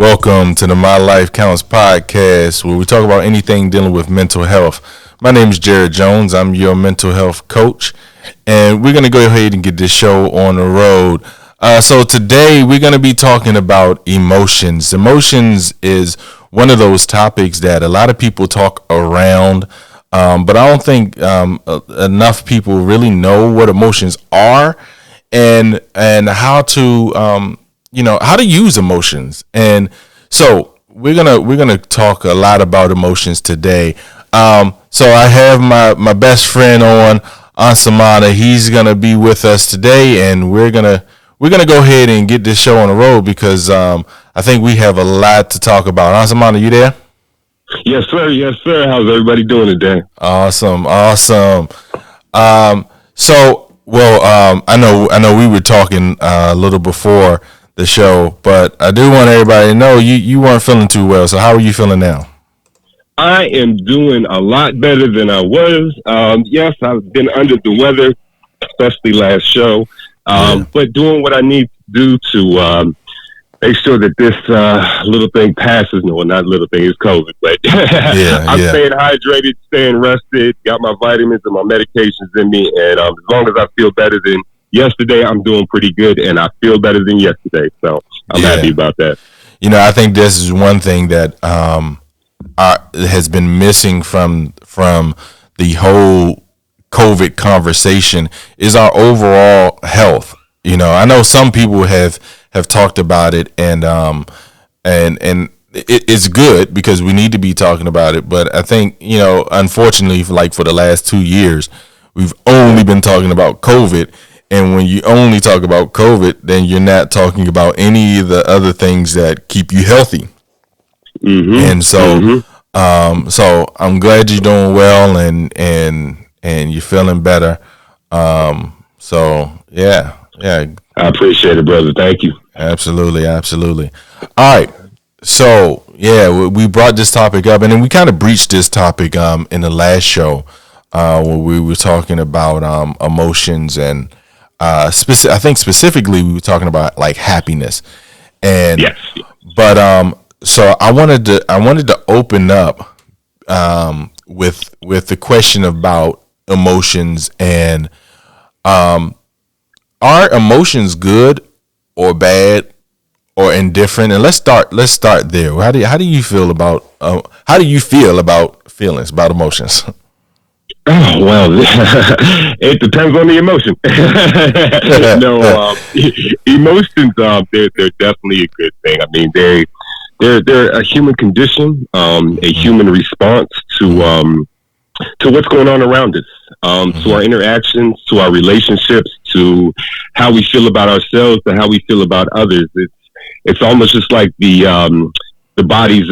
Welcome to the My Life Counts podcast, where we talk about anything dealing with mental health. My name is Jared Jones. I'm your mental health coach, and we're going to go ahead and get this show on the road. So today we're going to be talking about emotions. Emotions is one of those topics that a lot of people talk around, but I don't think enough people really know what emotions are and how to how to use emotions. And so we're gonna talk a lot about emotions today. So I have my best friend on, Ansumana. He's gonna be with us today, and we're gonna go ahead and get this show on the road because I think we have a lot to talk about. Ansumana, you there? Yes, sir. Yes, sir. How's everybody doing today? Awesome. I know we were talking a little before the show, but I do want everybody to know you weren't feeling too well. So how are you feeling now? I am doing a lot better than I was. Yes, I've been under the weather, especially last show, but doing what I need to do to make sure that this little thing passes. No, not little thing, it's COVID, but I'm staying hydrated, staying rested, got my vitamins and my medications in me, and as long as I feel better than yesterday, I'm doing pretty good, and I feel better than yesterday, so I'm happy about that. You know, I think this is one thing that has been missing from the whole COVID conversation is our overall health. You know, I know some people have talked about it, and it's good because we need to be talking about it. But I think, you know, unfortunately, for the last 2 years, we've only been talking about COVID. And when you only talk about COVID, then you're not talking about any of the other things that keep you healthy. Mm-hmm. And so, so I'm glad you're doing well and you're feeling better. So yeah. I appreciate it, brother. Thank you. Absolutely. All right. So yeah, we brought this topic up, and then we kind of breached this topic in the last show where we were talking about emotions and I think specifically we were talking about like happiness, and yes. But so I wanted to open up with the question about emotions, and are emotions good or bad or indifferent? And let's start there. How do you feel about feelings, about emotions? Oh, well, it depends on the emotion. Emotions, they're definitely a good thing. I mean, they're a human condition, a human response to what's going on around us, to our interactions, to our relationships, to how we feel about ourselves, to how we feel about others. It's almost just like the body's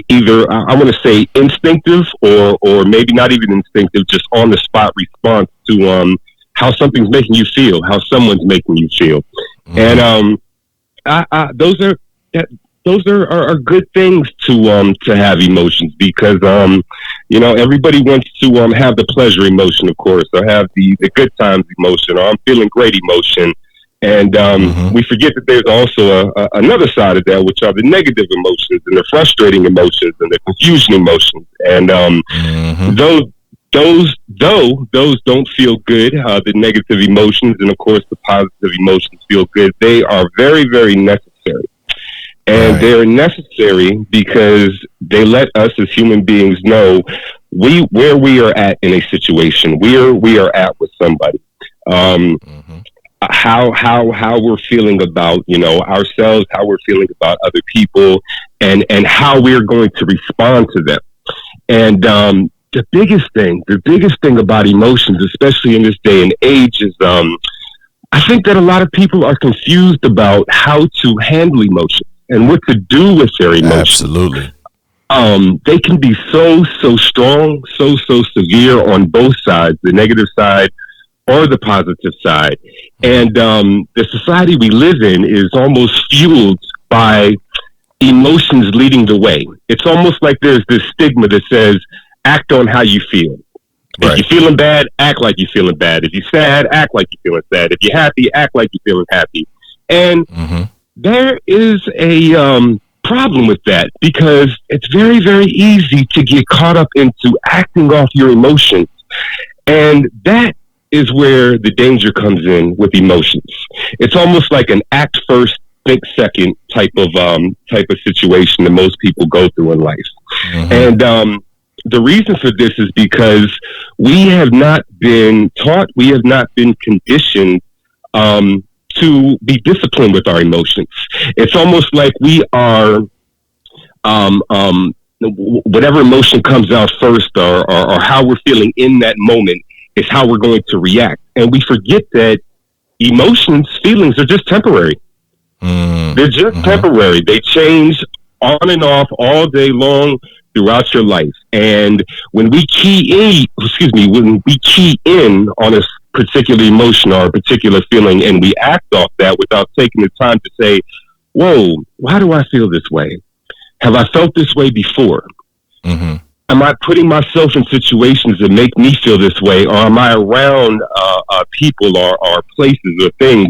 either I want to say instinctive or maybe not even instinctive, just on the spot response to how something's making you feel, how someone's making you feel, and those are good things to have emotions because everybody wants to have the pleasure emotion, of course, or have the good times emotion, or I'm feeling great emotion. And we forget that there's also another side of that, which are the negative emotions and the frustrating emotions and the confusion emotions. And those don't feel good. The negative emotions and, of course, the positive emotions feel good. They are very, very necessary. And they're necessary because they let us as human beings know where we are at in a situation, where we are at with somebody. How we're feeling about ourselves, how we're feeling about other people, and how we're going to respond to them. And the biggest thing about emotions, especially in this day and age, is I think that a lot of people are confused about how to handle emotions and what to do with their emotions. Absolutely. They can be so strong, so severe on both sides, the negative side or the positive side. And the society we live in is almost fueled by emotions leading the way. It's almost like there's this stigma that says, act on how you feel. If you're feeling bad, act like you're feeling bad. If you're sad, act like you're feeling sad. If you're happy, act like you're feeling happy. And there is a problem with that because it's very, very easy to get caught up into acting off your emotions. And that is where the danger comes in with emotions. It's almost like an act first, think second type of situation that most people go through in life. Mm-hmm. And the reason for this is because we have not been taught, we have not been conditioned to be disciplined with our emotions. It's almost like we are whatever emotion comes out first, or how we're feeling in that moment is how we're going to react. And we forget that emotions, feelings are just temporary. They're just temporary. They change on and off all day long throughout your life. And when we key in on a particular emotion or a particular feeling and we act off that without taking the time to say, whoa, why do I feel this way? Have I felt this way before? Mm-hmm. Am I putting myself in situations that make me feel this way? Or am I around people or places or things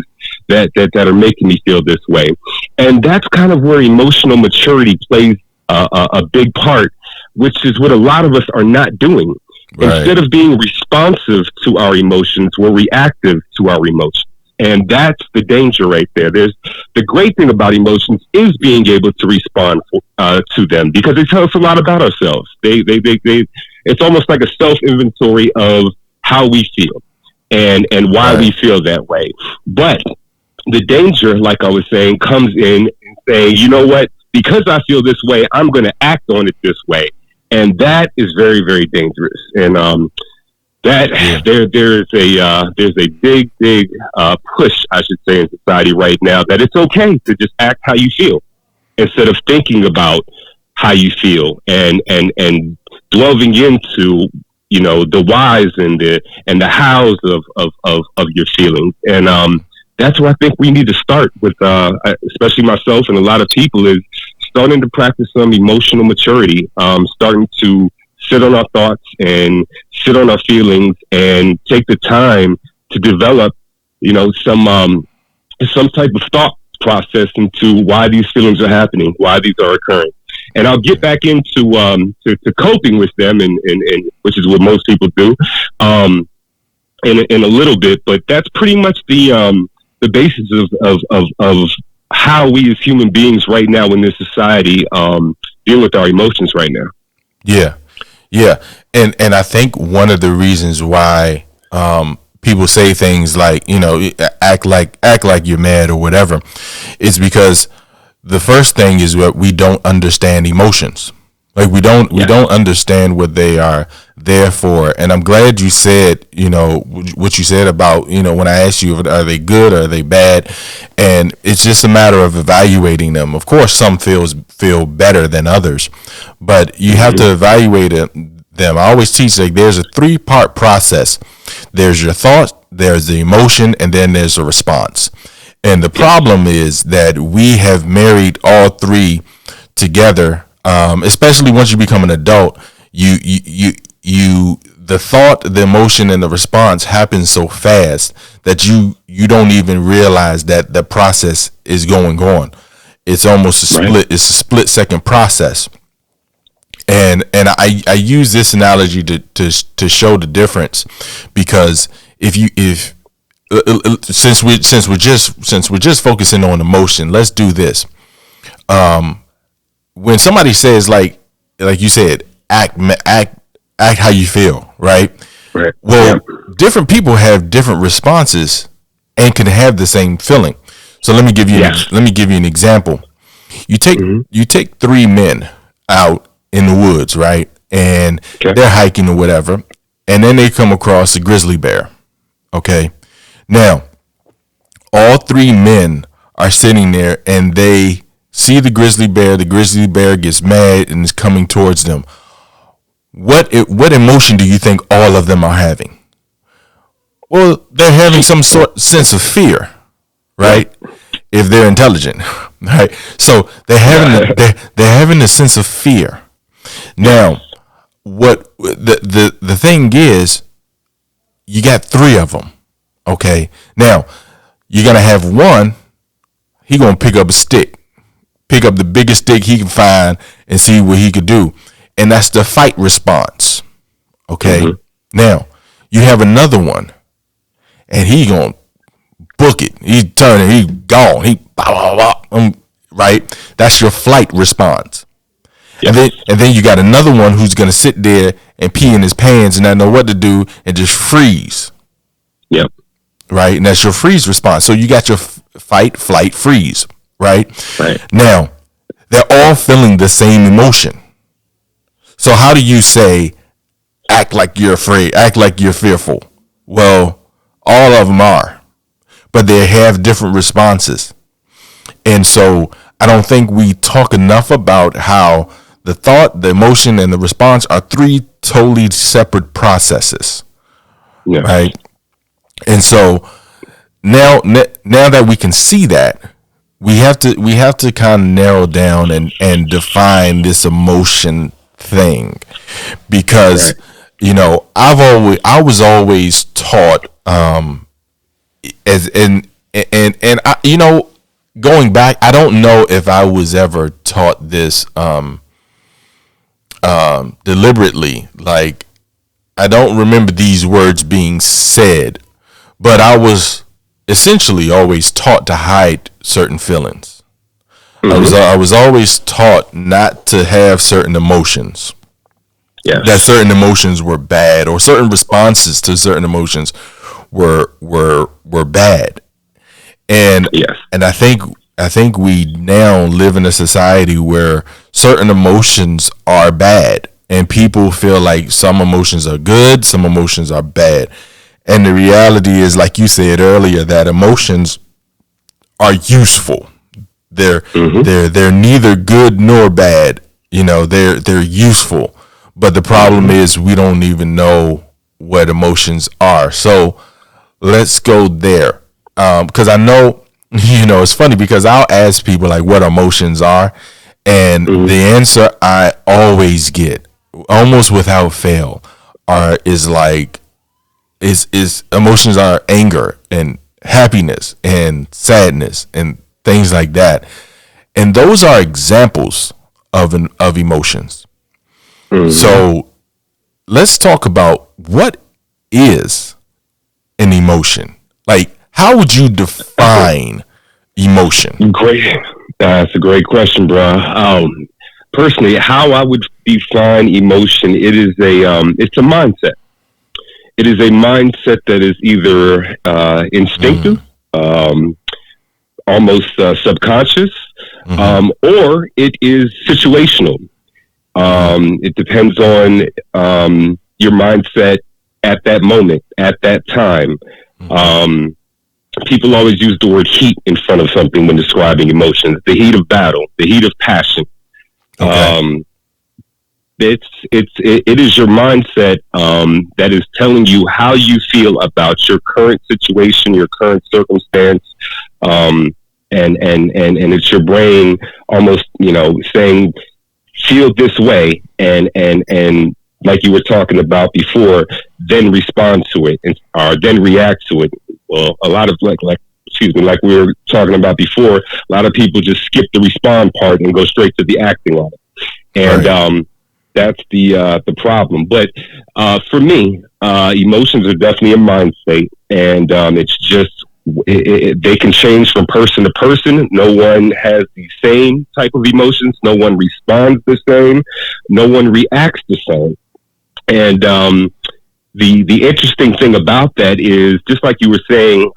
that are making me feel this way? And that's kind of where emotional maturity plays a big part, which is what a lot of us are not doing. Right. Instead of being responsive to our emotions, we're reactive to our emotions. And that's the danger right there. There's the great thing about emotions is being able to respond to them because they tell us a lot about ourselves. It's almost like a self-inventory of how we feel and why we feel that way. But the danger, like I was saying, comes in and saying, you know what? Because I feel this way, I'm going to act on it this way. And that is very, very dangerous. And there's a big push, I should say, in society right now that it's okay to just act how you feel instead of thinking about how you feel and delving into the whys and the hows of your feelings. And that's where I think we need to start with, especially myself and a lot of people, is starting to practice some emotional maturity, starting to sit on our thoughts and sit on our feelings and take the time to develop, some type of thought process into why these feelings are happening, why these are occurring. And I'll get back into to coping with them, and which is what most people do, in a little bit. But that's pretty much the basis of how we as human beings right now in this society deal with our emotions right now. Yeah, and I think one of the reasons why people say things like, act like you're mad or whatever, is because the first thing is that we don't understand emotions. Like we don't understand what they are there for. And I'm glad you said, what you said about, when I asked you, are they good or are they bad? And it's just a matter of evaluating them. Of course, some feel better than others, but you have to evaluate them. I always teach, like, there's a 3-part process. There's your thought, there's the emotion, and then there's a response. And the problem is that we have married all three together. Especially once you become an adult, the thought, the emotion, and the response happens so fast that you don't even realize that the process is going on. It's almost a split. Right. It's a split-second process. And I use this analogy to show the difference, because since we're just focusing on emotion, let's do this. When somebody says, like you said, act how you feel, right? Right. Well, different people have different responses and can have the same feeling. So let me give you an example. You take 3 men out in the woods, right? And they're hiking or whatever, and then they come across a grizzly bear. Okay. Now, all 3 men are sitting there and they see the grizzly bear gets mad and is coming towards them. What emotion do you think all of them are having? Well, they're having some sort of sense of fear, right? If they're intelligent, right? So they're having a sense of fear. Now, what the thing is, you got 3 of them, okay? Now, you're gonna have one. he gonna pick up a stick, pick up the biggest stick he can find, and see what he could do, and that's the fight response. Okay, now you have another one, and he gonna book it. He turning, he gone, he blah, blah, blah, right. That's your flight response. Yep. And then you got another one who's gonna sit there and pee in his pants and not know what to do and just freeze. Yep. Right, and that's your freeze response. So you got your fight, flight, freeze. Right. Now they're all feeling the same emotion. So how do you say act like you're afraid, act like you're fearful? Well, all of them are, but they have different responses. And so I don't think we talk enough about how the thought, the emotion, and the response are three totally separate processes. Yeah. Right. And so now that we can see that, we have to kind of narrow down and define this emotion thing, because I was always taught as and I, going back, I don't know if I was ever taught this deliberately. Like, I don't remember these words being said, but I was essentially always taught to hide certain feelings. I was always taught not to have certain emotions. Yes. That certain emotions were bad, or certain responses to certain emotions were bad. And yes. And I think we now live in a society where certain emotions are bad, and people feel like some emotions are good, some emotions are bad. And the reality is, like you said earlier, that emotions are useful. They're neither good nor bad. They're useful. But the problem is we don't even know what emotions are. So let's go there. Because I know, it's funny because I'll ask people like what emotions are, and the answer I always get, almost without fail, is emotions are anger and happiness and sadness and things like that. And those are examples of emotions. So let's talk about what is an emotion. Like, how would you define emotion? Great. That's a great question, bro. Personally, how I would define emotion, it's a mindset. It is a mindset that is either instinctive, almost subconscious, or it is situational. It depends on your mindset at that moment, at that time. People always use the word heat in front of something when describing emotions. The heat of battle, the heat of passion. Okay. It is your mindset that is telling you how you feel about your current situation, your current circumstance, and it's your brain almost saying feel this way, and like you were talking about before, then respond to it or then react to it. Well, a lot of like we were talking about before, a lot of people just skip the respond part and go straight to the acting on it, and right. That's the problem. But for me, emotions are definitely a mind state, and it's just they can change from person to person. No one has the same type of emotions. No one responds the same. No one reacts the same. And the interesting thing about that is, just like you were saying,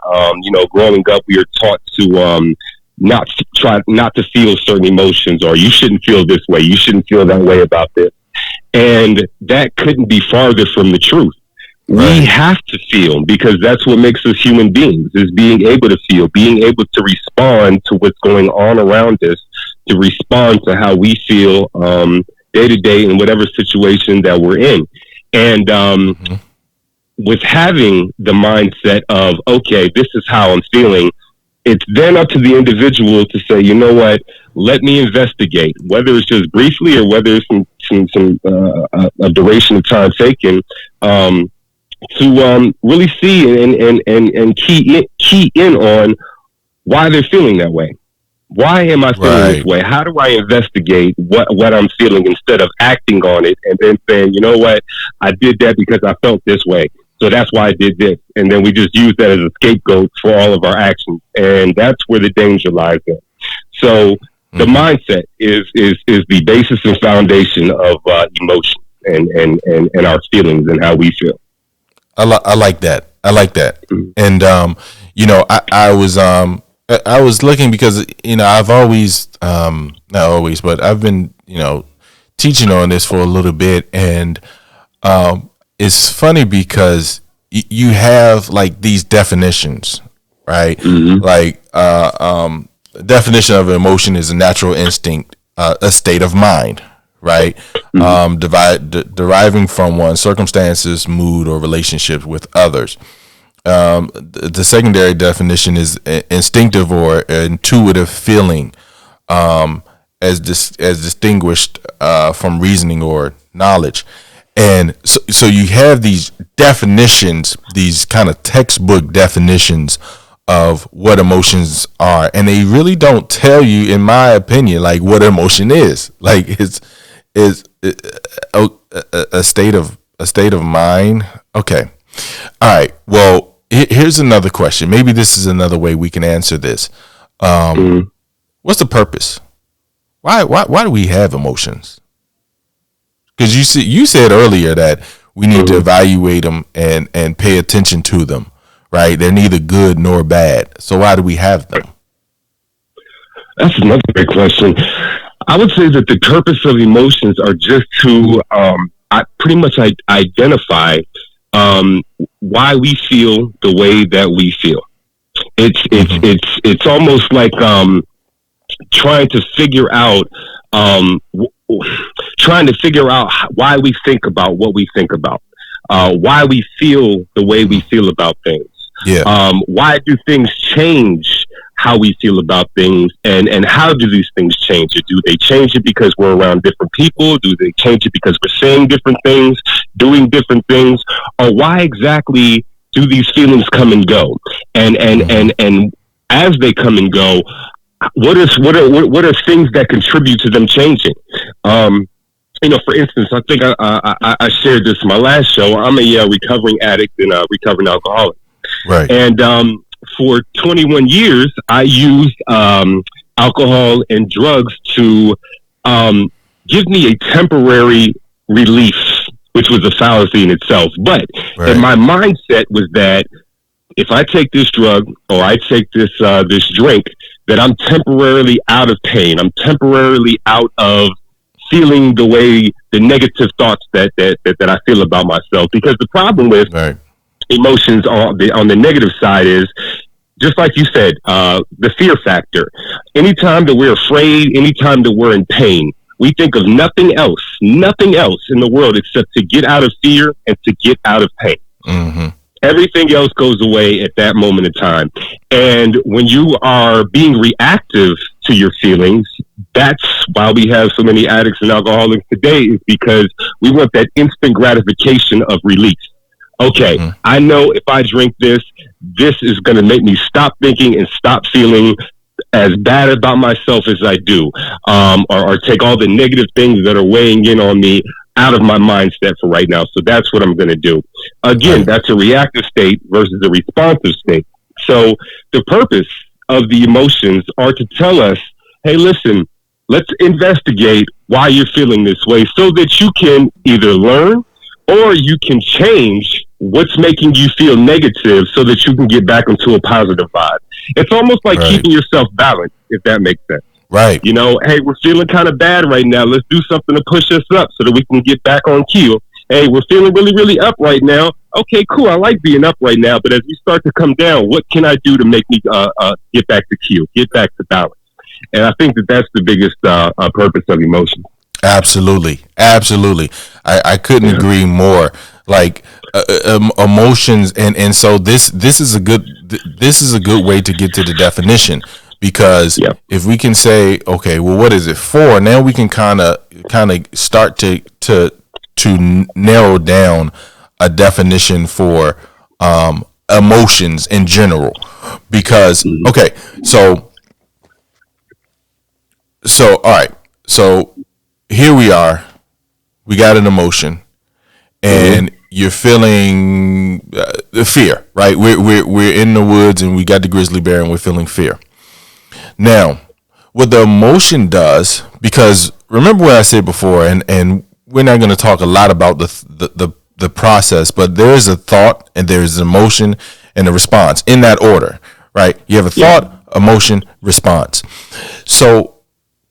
growing up, we are taught to not to feel certain emotions, or you shouldn't feel this way. You shouldn't feel that way about this. And that couldn't be farther from the truth. Right. We have to feel, because that's what makes us human beings, is being able to feel, being able to respond to what's going on around us, to respond to how we feel day to day in whatever situation that we're in. And with having the mindset of, okay, this is how I'm feeling, it's then up to the individual to say, you know what, let me investigate, whether it's just briefly or whether it's a duration of time taken, to really see and key in on why they're feeling that way. Why am I feeling this Right. way? How do I investigate what I'm feeling instead of acting on it and then saying, you know what, I did that because I felt this way. So that's why I did this. And then we just use that as a scapegoat for all of our actions. And that's where the danger lies in. So the Mm-hmm. mindset is the basis and foundation of emotion and our feelings and how we feel. I like that. I like that. Mhm. And I was looking because I've always not always, but I've been teaching on this for a little bit, and it's funny because you have like these definitions, right? Mhm. Like the definition of an emotion is a natural instinct, a state of mind, right? Mhm. Deriving from one's circumstances, mood, or relationships with others. The secondary definition is instinctive or intuitive feeling, as distinguished from reasoning or knowledge. And so you have these definitions, these kind of textbook definitions of what emotions are, and they really don't tell you, in my opinion, like what emotion is. Like it's a state of mind. Okay, all right. Well, here's another question. Maybe this is another way we can answer this. Mhm. What's the purpose? Why do we have emotions? Because you said earlier that we need to Mhm. evaluate them and pay attention to them, right? They're neither good nor bad. So why do we have them? That's another great question. I would say that the purpose of emotions are just to pretty much identify um, why we feel the way that we feel. It's it's Mm-hmm. it's it's almost like trying to figure out um, trying to figure out why we think about what we think about, why we feel the way we Mm-hmm. feel about things. Yeah. Why do things change how we feel about things, and how do these things change it? Do they change it because we're around different people? Do they change it because we're saying different things, doing different things, or why exactly do these feelings come and go? Mm-hmm. And as they come and go, what are things that contribute to them changing? Um, for instance, I think I shared this in my last show. I'm a recovering addict and a recovering alcoholic. Right. And for 21 years, I used alcohol and drugs to um, give me a temporary relief, which was a fallacy in itself. But in Right. my mindset was that if I take this drug or I take this drink, that I'm temporarily out of pain. I'm temporarily out of feeling the negative thoughts that I feel about myself. Because the problem with Right. emotions on the negative side is just like you said, the fear factor. Anytime that we're afraid, anytime that we're in pain, we think of nothing else in the world except to get out of fear and to get out of pain. Mm-hmm. Everything else goes away at that moment in time. And when you are being reactive to your feelings, that's why we have so many addicts and alcoholics today, is because we want that instant gratification of release. Okay, Mm-hmm. I know if I drink this is going to make me stop thinking and stop feeling as bad about myself as I do, or take all the negative things that are weighing in on me out of my mindset for right now. So that's what I'm going to do. Again, Right. that's a reactive state versus a responsive state. So the purpose of the emotions are to tell us, hey, listen, let's investigate why you're feeling this way so that you can either learn or you can change what's making you feel negative so that you can get back into a positive vibe. It's almost like Right. keeping yourself balanced, if that makes sense. Right. Hey, we're feeling kind of bad right now. Let's do something to push us up so that we can get back on cue. Hey, we're feeling really, really up right now. Okay, cool. I like being up right now. But as we start to come down, what can I do to make me get back to cue, get back to balance? And I think that that's the biggest purpose of emotion. Absolutely. Absolutely. I couldn't Yeah. agree more. Like emotions, and so this is a good way to get to the definition, because Yeah. if we can say, okay, well, what is it for? Now we can kind of start to narrow down a definition for emotions in general. Because Mhm. okay, so So, all right. So here we are. We got an emotion, and you're feeling fear, right? We're in the woods, and we got the grizzly bear, and we're feeling fear. Now, what the emotion does, because remember what I said before, and we're not going to talk a lot about the process, but there is a thought and there is an emotion and a response in that order, right? You have a thought, emotion, response. So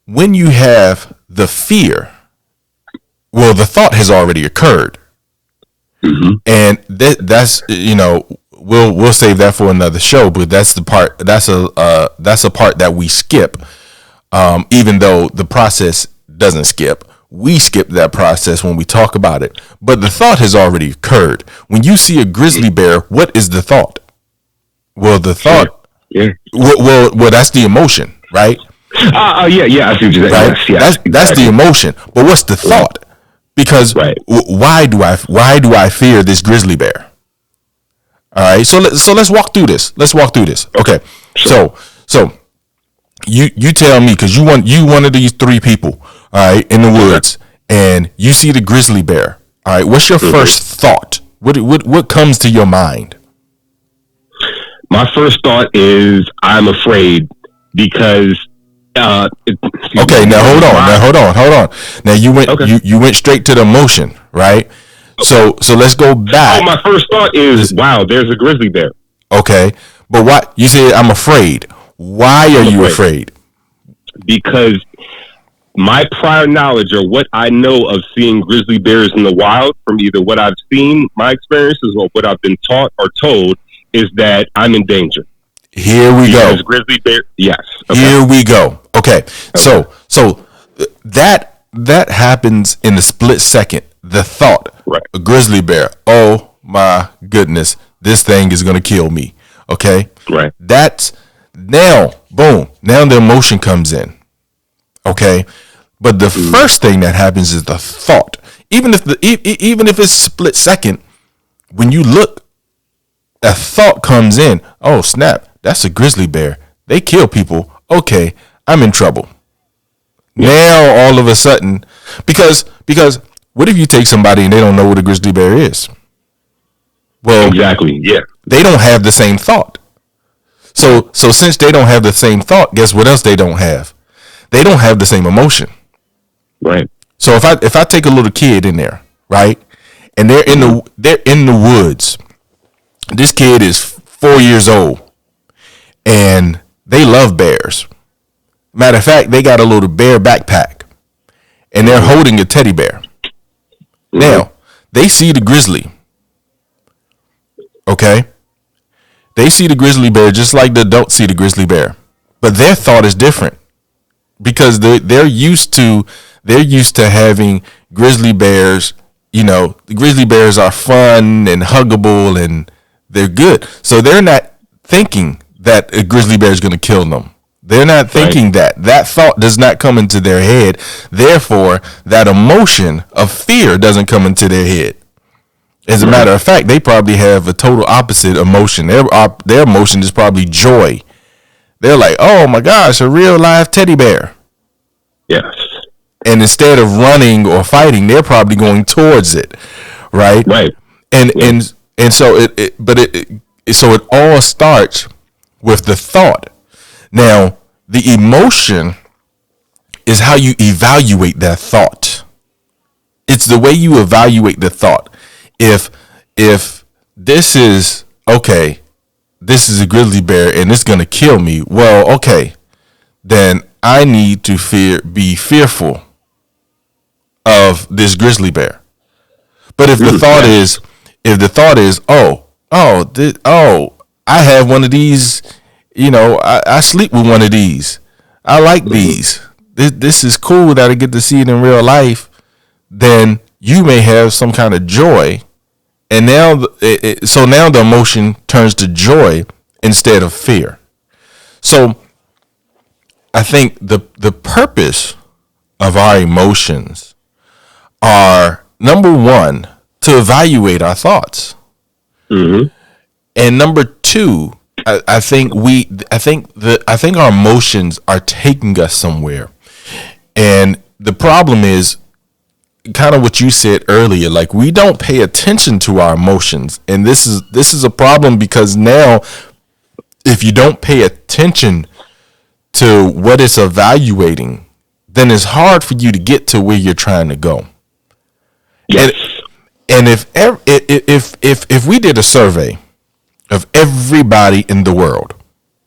when you have the fear, well, the thought has already occurred, and that's we'll save that for another show. But that's the part that's a part that we skip, even though the process doesn't skip. We skip that process when we talk about it. But the thought has already occurred. When you see a grizzly bear, what is the thought? Well, the thought. Yeah. Well, that's the emotion, right? Yeah. I see what you're saying. Right. Yes, That's the emotion. But what's the thought? Because why do I fear this grizzly bear? All right. So let's walk through this. Okay. Sure. So you tell me, because you one of these three people, all right, in the woods, and you see the grizzly bear. All right. What's your first thought? What comes to your mind? My first thought is I'm afraid because. Okay, now hold on. Now you went straight to the emotion, right? Okay. So let's go back. Oh, my first thought is, wow, there's a grizzly bear. Okay, but what you said? I'm afraid. Why are you afraid? Because my prior knowledge, or what I know of seeing grizzly bears in the wild, from either what I've seen, my experiences, or what I've been taught or told, is that I'm in danger. Here we go. Grizzly bear. Yes. Okay. Here we go. Okay. So that happens in a split second. The thought, right. A grizzly bear. Oh my goodness, this thing is gonna kill me. Okay. Right. That's now. Boom. Now the emotion comes in. Okay. But the first thing that happens is the thought. Even if it's split second, when you look, a thought comes in. Oh snap. That's a grizzly bear. They kill people. Okay, I'm in trouble. Yeah. Now all of a sudden, because what if you take somebody and they don't know what a grizzly bear is? Well, exactly. Yeah. They don't have the same thought. So since they don't have the same thought, guess what else they don't have? They don't have the same emotion. Right. So if I take a little kid in there, right, and they're in the woods. This kid is 4 years old. And they love bears. Matter of fact, they got a little bear backpack, and they're holding a teddy bear. Now, they see the grizzly. Okay? They see the grizzly bear just like the adults see the grizzly bear. But their thought is different, because they're used to having grizzly bears. You know, the grizzly bears are fun and huggable and they're good. So they're not thinking that a grizzly bear is going to kill them. They're not thinking that thought does not come into their head. Therefore, that emotion of fear doesn't come into their head. As a matter of fact, they probably have a total opposite emotion. Their emotion is probably joy. They're like, oh my gosh, a real live teddy bear. Yes. And instead of running or fighting, they're probably going towards it. Right. Right. And so it all starts with the thought. Now, the emotion is how you evaluate that thought. It's the way you evaluate the thought. If this is okay, this is a grizzly bear and it's gonna kill me. Well, okay, then I need to be fearful of this grizzly bear. But if the thought is, I have one of these, I sleep with one of these. I like these. This is cool that I get to see it in real life. Then you may have some kind of joy. And now, now the emotion turns to joy instead of fear. So I think the purpose of our emotions are, number one, to evaluate our thoughts. Mm-hmm. And number two, I think our emotions are taking us somewhere. And the problem is kind of what you said earlier, like we don't pay attention to our emotions. And this is a problem because now if you don't pay attention to what it's evaluating, then it's hard for you to get to where you're trying to go. Yes. And if we did a survey of everybody in the world,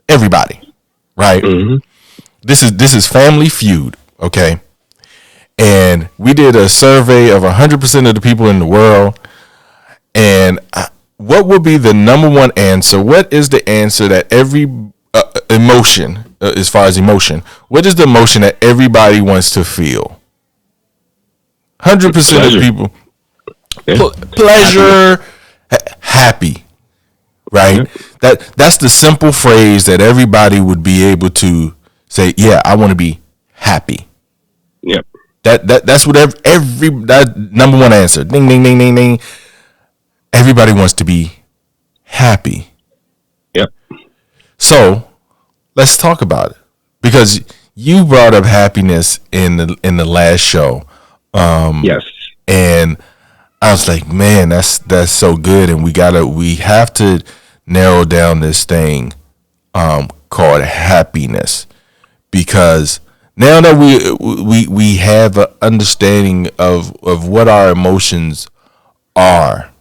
everybody, right? Mm-hmm. This is Family Feud, okay? And we did a survey of 100% of the people in the world. And what would be the number one answer? What is the answer that every emotion, as far as emotion, what is the emotion that everybody wants to feel? 100% of people, pleasure, happy, right? Mm-hmm. That's the simple phrase that everybody would be able to say, yeah, I want to be happy. Yep. That's what every that number one answer. Ding, ding, ding, ding, ding. Everybody wants to be happy. Yep. So let's talk about it, because you brought up happiness in the last show. Yes. And I was like, man, that's so good, and we have to narrow down this thing called happiness, because now that we have an understanding of what our emotions are,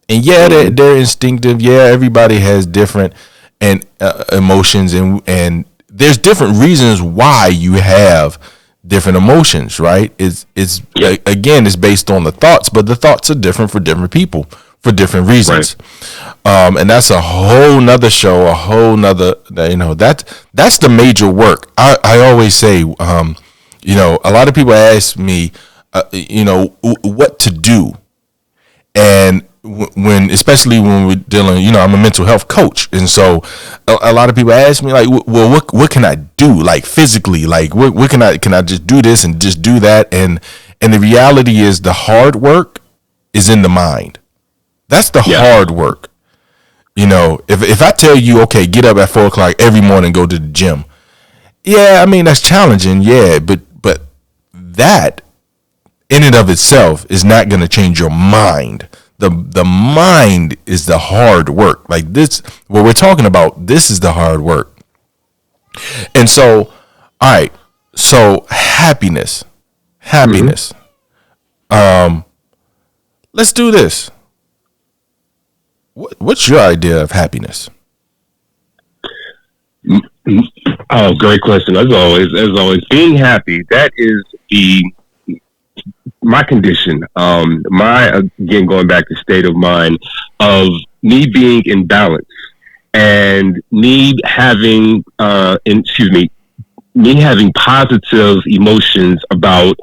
and yeah, they're instinctive. Yeah, everybody has different and emotions, and there's different reasons why you have different emotions, right? Again, it's based on the thoughts, but the thoughts are different for different people for different reasons. Right. And that's a whole nother show, a whole nother, that's the major work. I always say, a lot of people ask me, what to do. And especially when we're dealing, I'm a mental health coach. And so a lot of people ask me, like, well, what can I do? Like physically, like what can I just do this and just do that? And the reality is the hard work is in the mind. That's the hard work. If I tell you, okay, get up at 4:00 every morning, go to the gym. Yeah, I mean, that's challenging. Yeah. But that in and of itself is not going to change your mind. The mind is the hard work. Like this, what we're talking about, this is the hard work. And so, all right. So happiness. Mm-hmm. Let's do this. What's your idea of happiness? Oh, great question. As always, being happy, that is my condition. Again, going back to state of mind of me being in balance and me having positive emotions about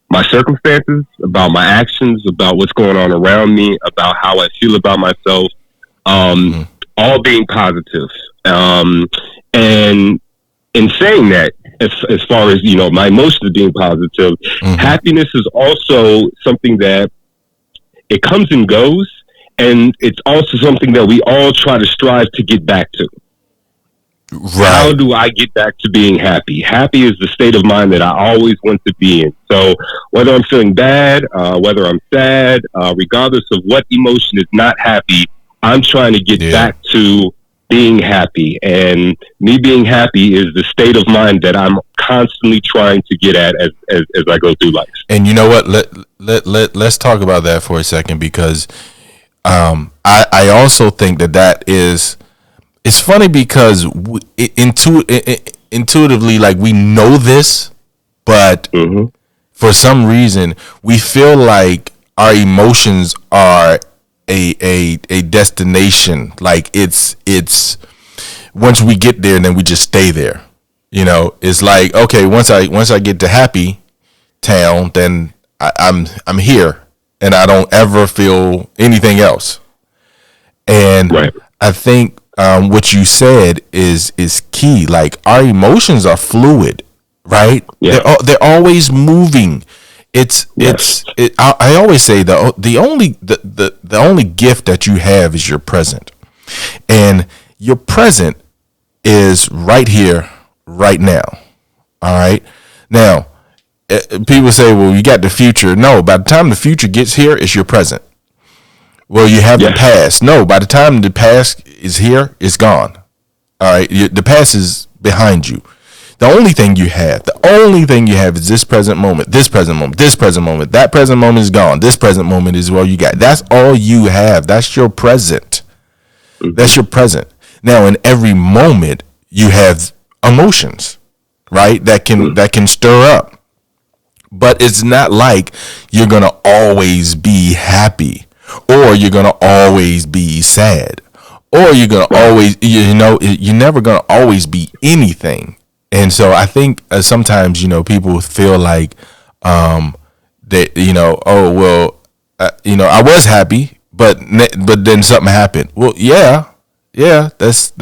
my circumstances, about my actions, about what's going on around me, about how I feel about myself, all being positive. And in saying that, as far as, my emotions being positive, happiness is also something that it comes and goes, and it's also something that we all try to strive to get back to. Right. How do I get back to being happy? Happy is the state of mind that I always want to be in. So whether I'm feeling bad, whether I'm sad, regardless of what emotion is not happy, I'm trying to get back to being happy. And me being happy is the state of mind that I'm constantly trying to get at as I go through life. And you know what? Let's talk about that for a second, because I also think that is. It's funny because intuitively, like, we know this, but for some reason we feel like our emotions are a destination. Like it's once we get there, and then we just stay there. It's like, okay, once I get to happy town, then I'm here, and I don't ever feel anything else. And right. I think what you said is key. Like, our emotions are fluid, right? Yeah. They're always moving. I always say the only gift that you have is your present, and your present is right here, right now. All right. Now, people say, well, you got the future. No, by the time the future gets here, it's your present. Well, you have the past. No, by the time the past is here, it's gone. All right, the past is behind you. The only thing you have is this present moment, this present moment, this present moment. That present moment is gone. This present moment is all you got. That's all you have. That's your present. That's your present. Now, in every moment, you have emotions, right? That can stir up. But it's not like you're gonna always be happy, or you're gonna always be sad, or you're gonna always, you're never gonna always be anything. And so I think sometimes, people feel like that, oh, well, I was happy, but then something happened. Well, yeah, that's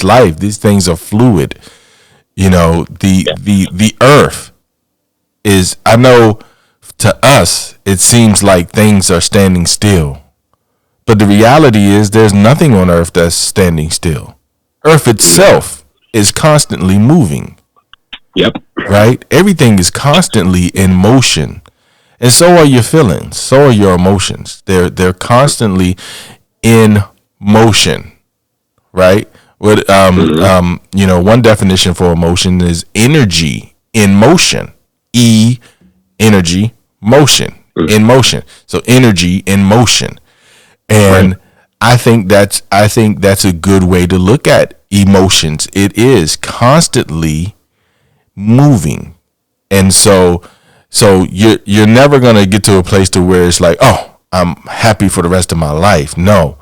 life. These things are fluid. The earth is, I know to us, it seems like things are standing still. But the reality is there's nothing on earth that's standing still. Earth itself is constantly moving. Yep. Right? Everything is constantly in motion. And so are your feelings. So are your emotions. They're constantly in motion. Right? What one definition for emotion is energy in motion. Energy, motion, in motion. So energy in motion. And right. I think that's a good way to look at emotions. It is constantly moving. And so you're never going to get to a place to where it's like, oh, I'm happy for the rest of my life. No.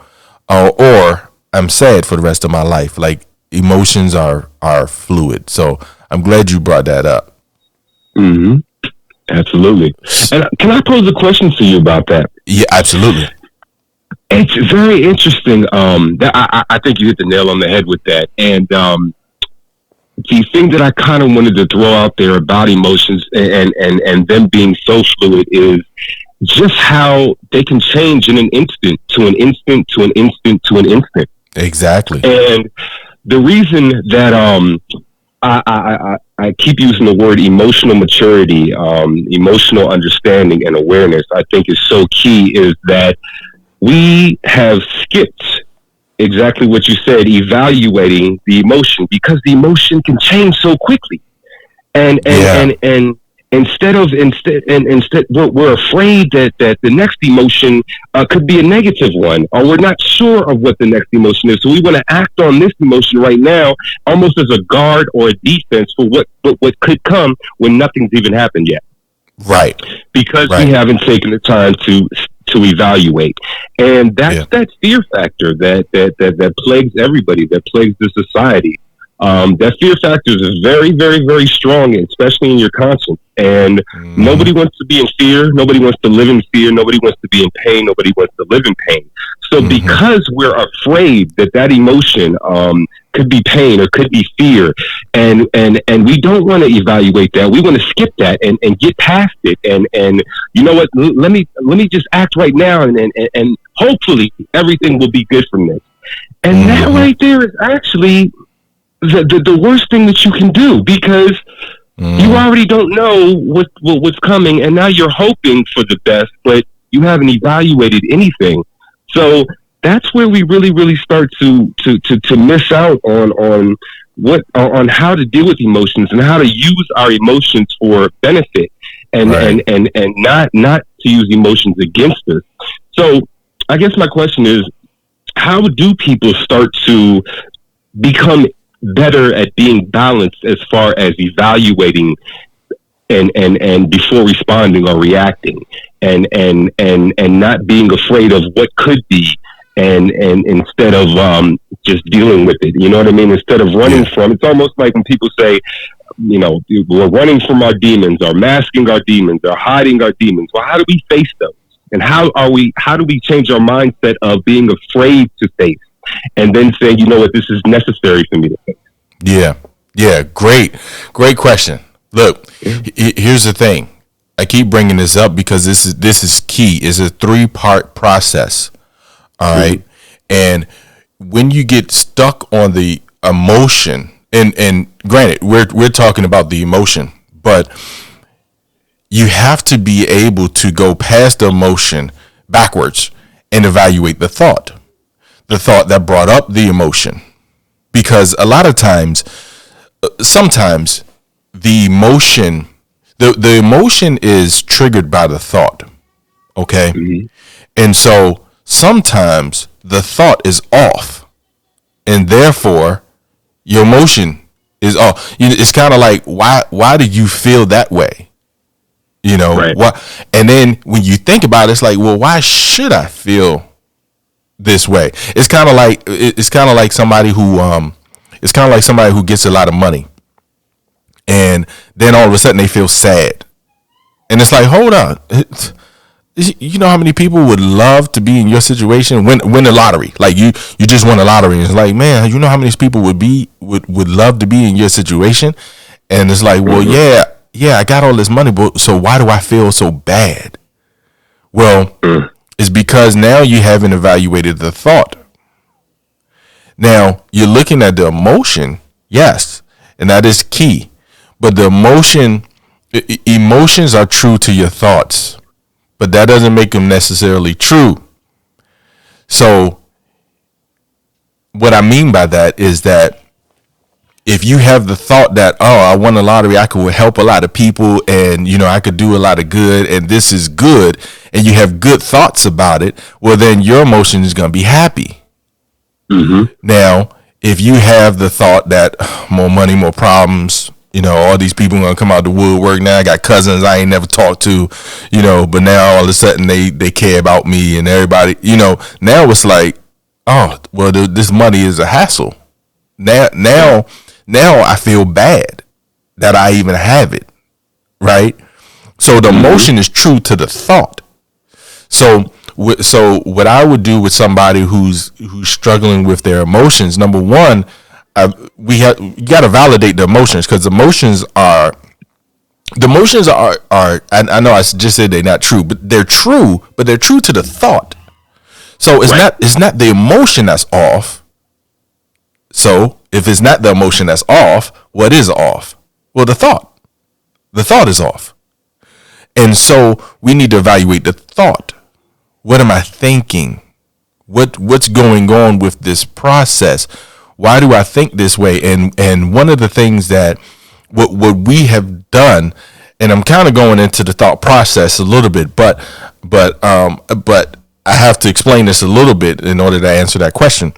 Or I'm sad for the rest of my life. Like, emotions are fluid. So I'm glad you brought that up. Mm-hmm. Absolutely. And can I pose a question to you about that? Yeah, absolutely. It's very interesting. I think you hit the nail on the head with that. And the thing that I kind of wanted to throw out there about emotions and them being so fluid is just how they can change in an instant to an instant to an instant to an instant. Exactly. And the reason that I keep using the word emotional maturity, emotional understanding and awareness, I think is so key, is that we have skipped exactly what you said, evaluating the emotion, because the emotion can change so quickly. And instead we're afraid that the next emotion could be a negative one, or we're not sure of what the next emotion is. So we want to act on this emotion right now, almost as a guard or a defense for what could come when nothing's even happened yet. Right. Because we haven't taken the time to evaluate. And that's that fear factor that plagues everybody, that plagues the society. That fear factor is very, very, very strong, especially in your conscience. And nobody wants to be in fear. Nobody wants to live in fear. Nobody wants to be in pain. Nobody wants to live in pain. So because we're afraid that emotion could be pain or could be fear, and we don't want to evaluate that. We want to skip that and get past it. And you know what? Let me just act right now, and hopefully everything will be good from this. And that right there is actually the worst thing that you can do, because you already don't know what's coming, and now you're hoping for the best, but you haven't evaluated anything. So that's where we really, really start to miss out on how to deal with emotions and how to use our emotions for benefit, and not to use emotions against us. So I guess my question is, how do people start to become better at being balanced as far as evaluating and before responding or reacting, and not being afraid of what could be, and instead of just dealing with it? You know what I mean? Instead of running from, it's almost like when people say, we're running from our demons, or masking our demons, or hiding our demons. Well, how do we face those? And how do we change our mindset of being afraid to face, and then saying, you know what, this is necessary for me to face? Yeah. Great question. Look, here's the thing. I keep bringing this up because this is key. It's a 3-part process. All right. And when you get stuck on the emotion, and granted, we're talking about the emotion, but you have to be able to go past the emotion backwards and evaluate the thought that brought up the emotion. Because a lot of times, sometimes the emotion, the emotion is triggered by the thought. Okay. Mm-hmm. And so sometimes the thought is off, and therefore your emotion is off. It's kind of like, why do you feel that way? Right. What? And then when you think about it, it's like, well, why should I feel this way? It's kind of like somebody who gets a lot of money, and then all of a sudden they feel sad, and it's like, hold on. You know how many people would love to be in your situation, win the lottery? Like you just won the lottery, and it's like, man, you know how many people would love to be in your situation? And it's like, well, yeah, I got all this money, but so why do I feel so bad? Well, it's because now you haven't evaluated the thought. Now you're looking at the emotion, yes, and that is key. But the emotions are true to your thoughts, but that doesn't make them necessarily true. So what I mean by that is that if you have the thought that, oh, I won the lottery, I could help a lot of people, and I could do a lot of good, and this is good, and you have good thoughts about it, well, then your emotion is going to be happy. Mm-hmm. Now, if you have the thought that more money, more problems, all these people are going to come out the woodwork. Now I got cousins I ain't never talked to, but now all of a sudden they care about me, and everybody, now it's like, oh, well, this money is a hassle. Now I feel bad that I even have it, right? So the emotion is true to the thought. So what I would do with somebody who's struggling with their emotions, number one, you got to validate the emotions, because emotions are. I know I just said they're not true, but they're true to the thought. So it's not the emotion that's off. So if it's not the emotion that's off, what is off? Well, the thought is off. And so we need to evaluate the thought. What am I thinking? What's going on with this process? Why do I think this way? And one of the things that what we have done, and I'm kind of going into the thought process a little bit, but I have to explain this a little bit in order to answer that question.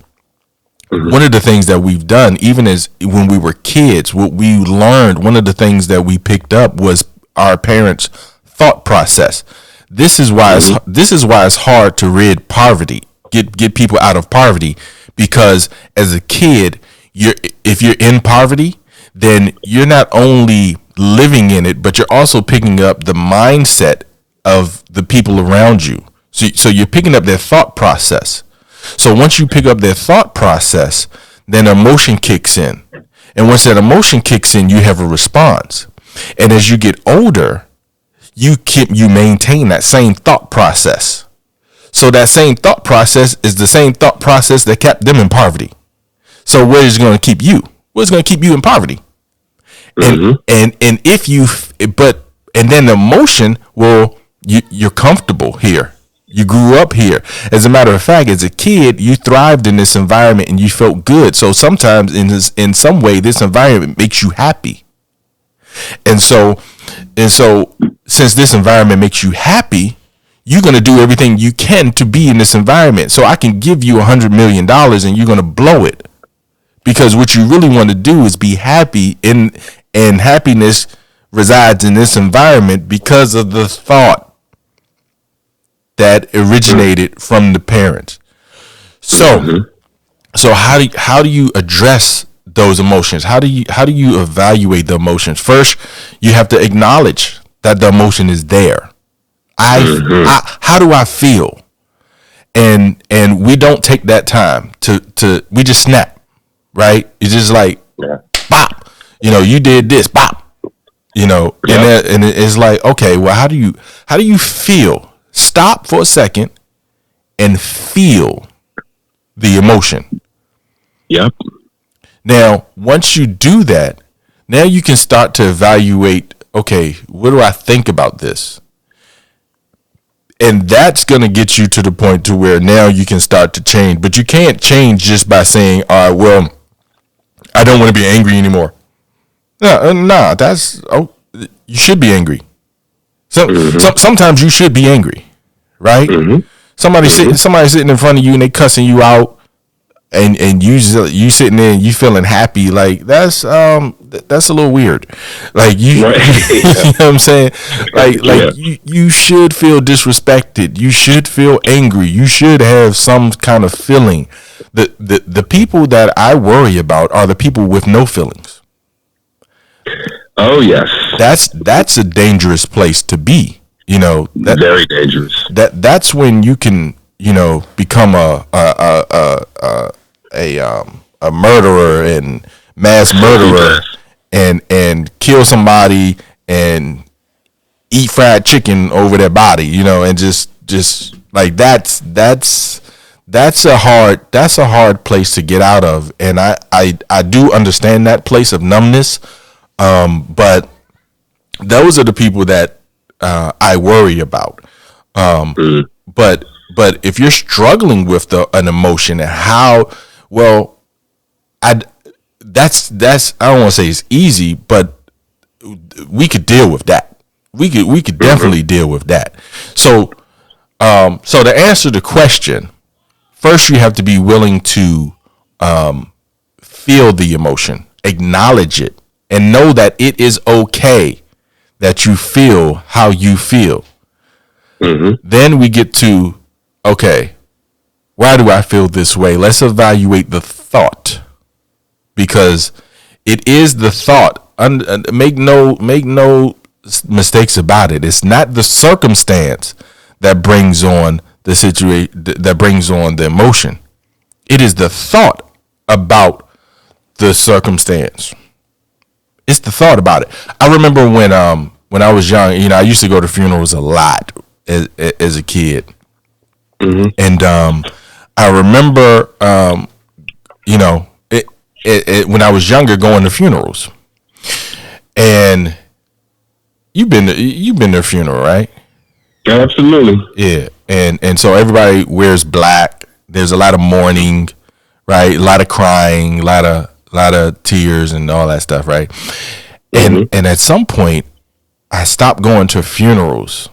Mm-hmm. One of the things that we've done, even as when we were kids, what we learned, one of the things that we picked up was our parents' thought process. This is why it's hard to rid poverty, get people out of poverty, because as a kid, if you're in poverty, then you're not only living in it, but you're also picking up the mindset of the people around you. So you're picking up their thought process. So once you pick up their thought process, then emotion kicks in. And once that emotion kicks in, you have a response. And as you get older, you maintain that same thought process. So that same thought process is the same thought process that kept them in poverty. So where is it going to keep you? Well, it's going to keep you in poverty. Mm-hmm. And if you, and then the emotion, well, you're comfortable here. You grew up here. As a matter of fact, as a kid, you thrived in this environment and you felt good. So sometimes in some way, this environment makes you happy. And so since this environment makes you happy, you're going to do everything you can to be in this environment. So I can give you $100 million and you're going to blow it, because what you really want to do is be happy, and happiness resides in this environment because of the thought that originated from the parents. So how do you address those emotions? How do you evaluate the emotions? First, you have to acknowledge that the emotion is there. How do I feel? And we don't take that time to we just snap, right? It's just like, bop, you did this, bop, and it's like, okay, well, how do you feel? Stop for a second and feel the emotion. Yep. Now, once you do that, now you can start to evaluate, okay, what do I think about this? And that's going to get you to the point to where now you can start to change. But you can't change just by saying, all right, well, I don't want to be angry anymore. Nah, you should be angry. Sometimes you should be angry, right? Somebody sitting in front of you and they cussing you out, and you sitting there and you feeling happy, like that's a little weird. Like you, Right. you know what I'm saying? Like you should feel disrespected. You should feel angry. You should have some kind of feeling. The people that I worry about are the people with no feelings. Oh yes, that's a dangerous place to be. You know, very dangerous. That's when you can, you know, become a murderer and mass murderer and kill somebody and eat fried chicken over their body, you know, and just like that's a hard place to get out of. And I do understand that place of numbness, but those are the people that I worry about. But if you're struggling with an emotion and how, well, that's I don't want to say it's easy, but we could deal with that. We could definitely deal with that. So to answer the question, first you have to be willing to feel the emotion, acknowledge it, and know that it is okay that you feel how you feel. Then we get to, okay, why do I feel this way? Let's evaluate the thought, because it is the thought. Make no mistakes about it. It's not the circumstance that brings on the situation, that brings on the emotion. It is the thought about the circumstance. It's the thought about it. I remember when I was young, you know, I used to go to funerals a lot as a kid. And I remember, you know, when I was younger, going to funerals. And you've been to a funeral, right? Absolutely. Yeah. And so everybody wears black. There's a lot of mourning, right? A lot of crying, a lot of tears and all that stuff, right? And at some point, I stopped going to funerals,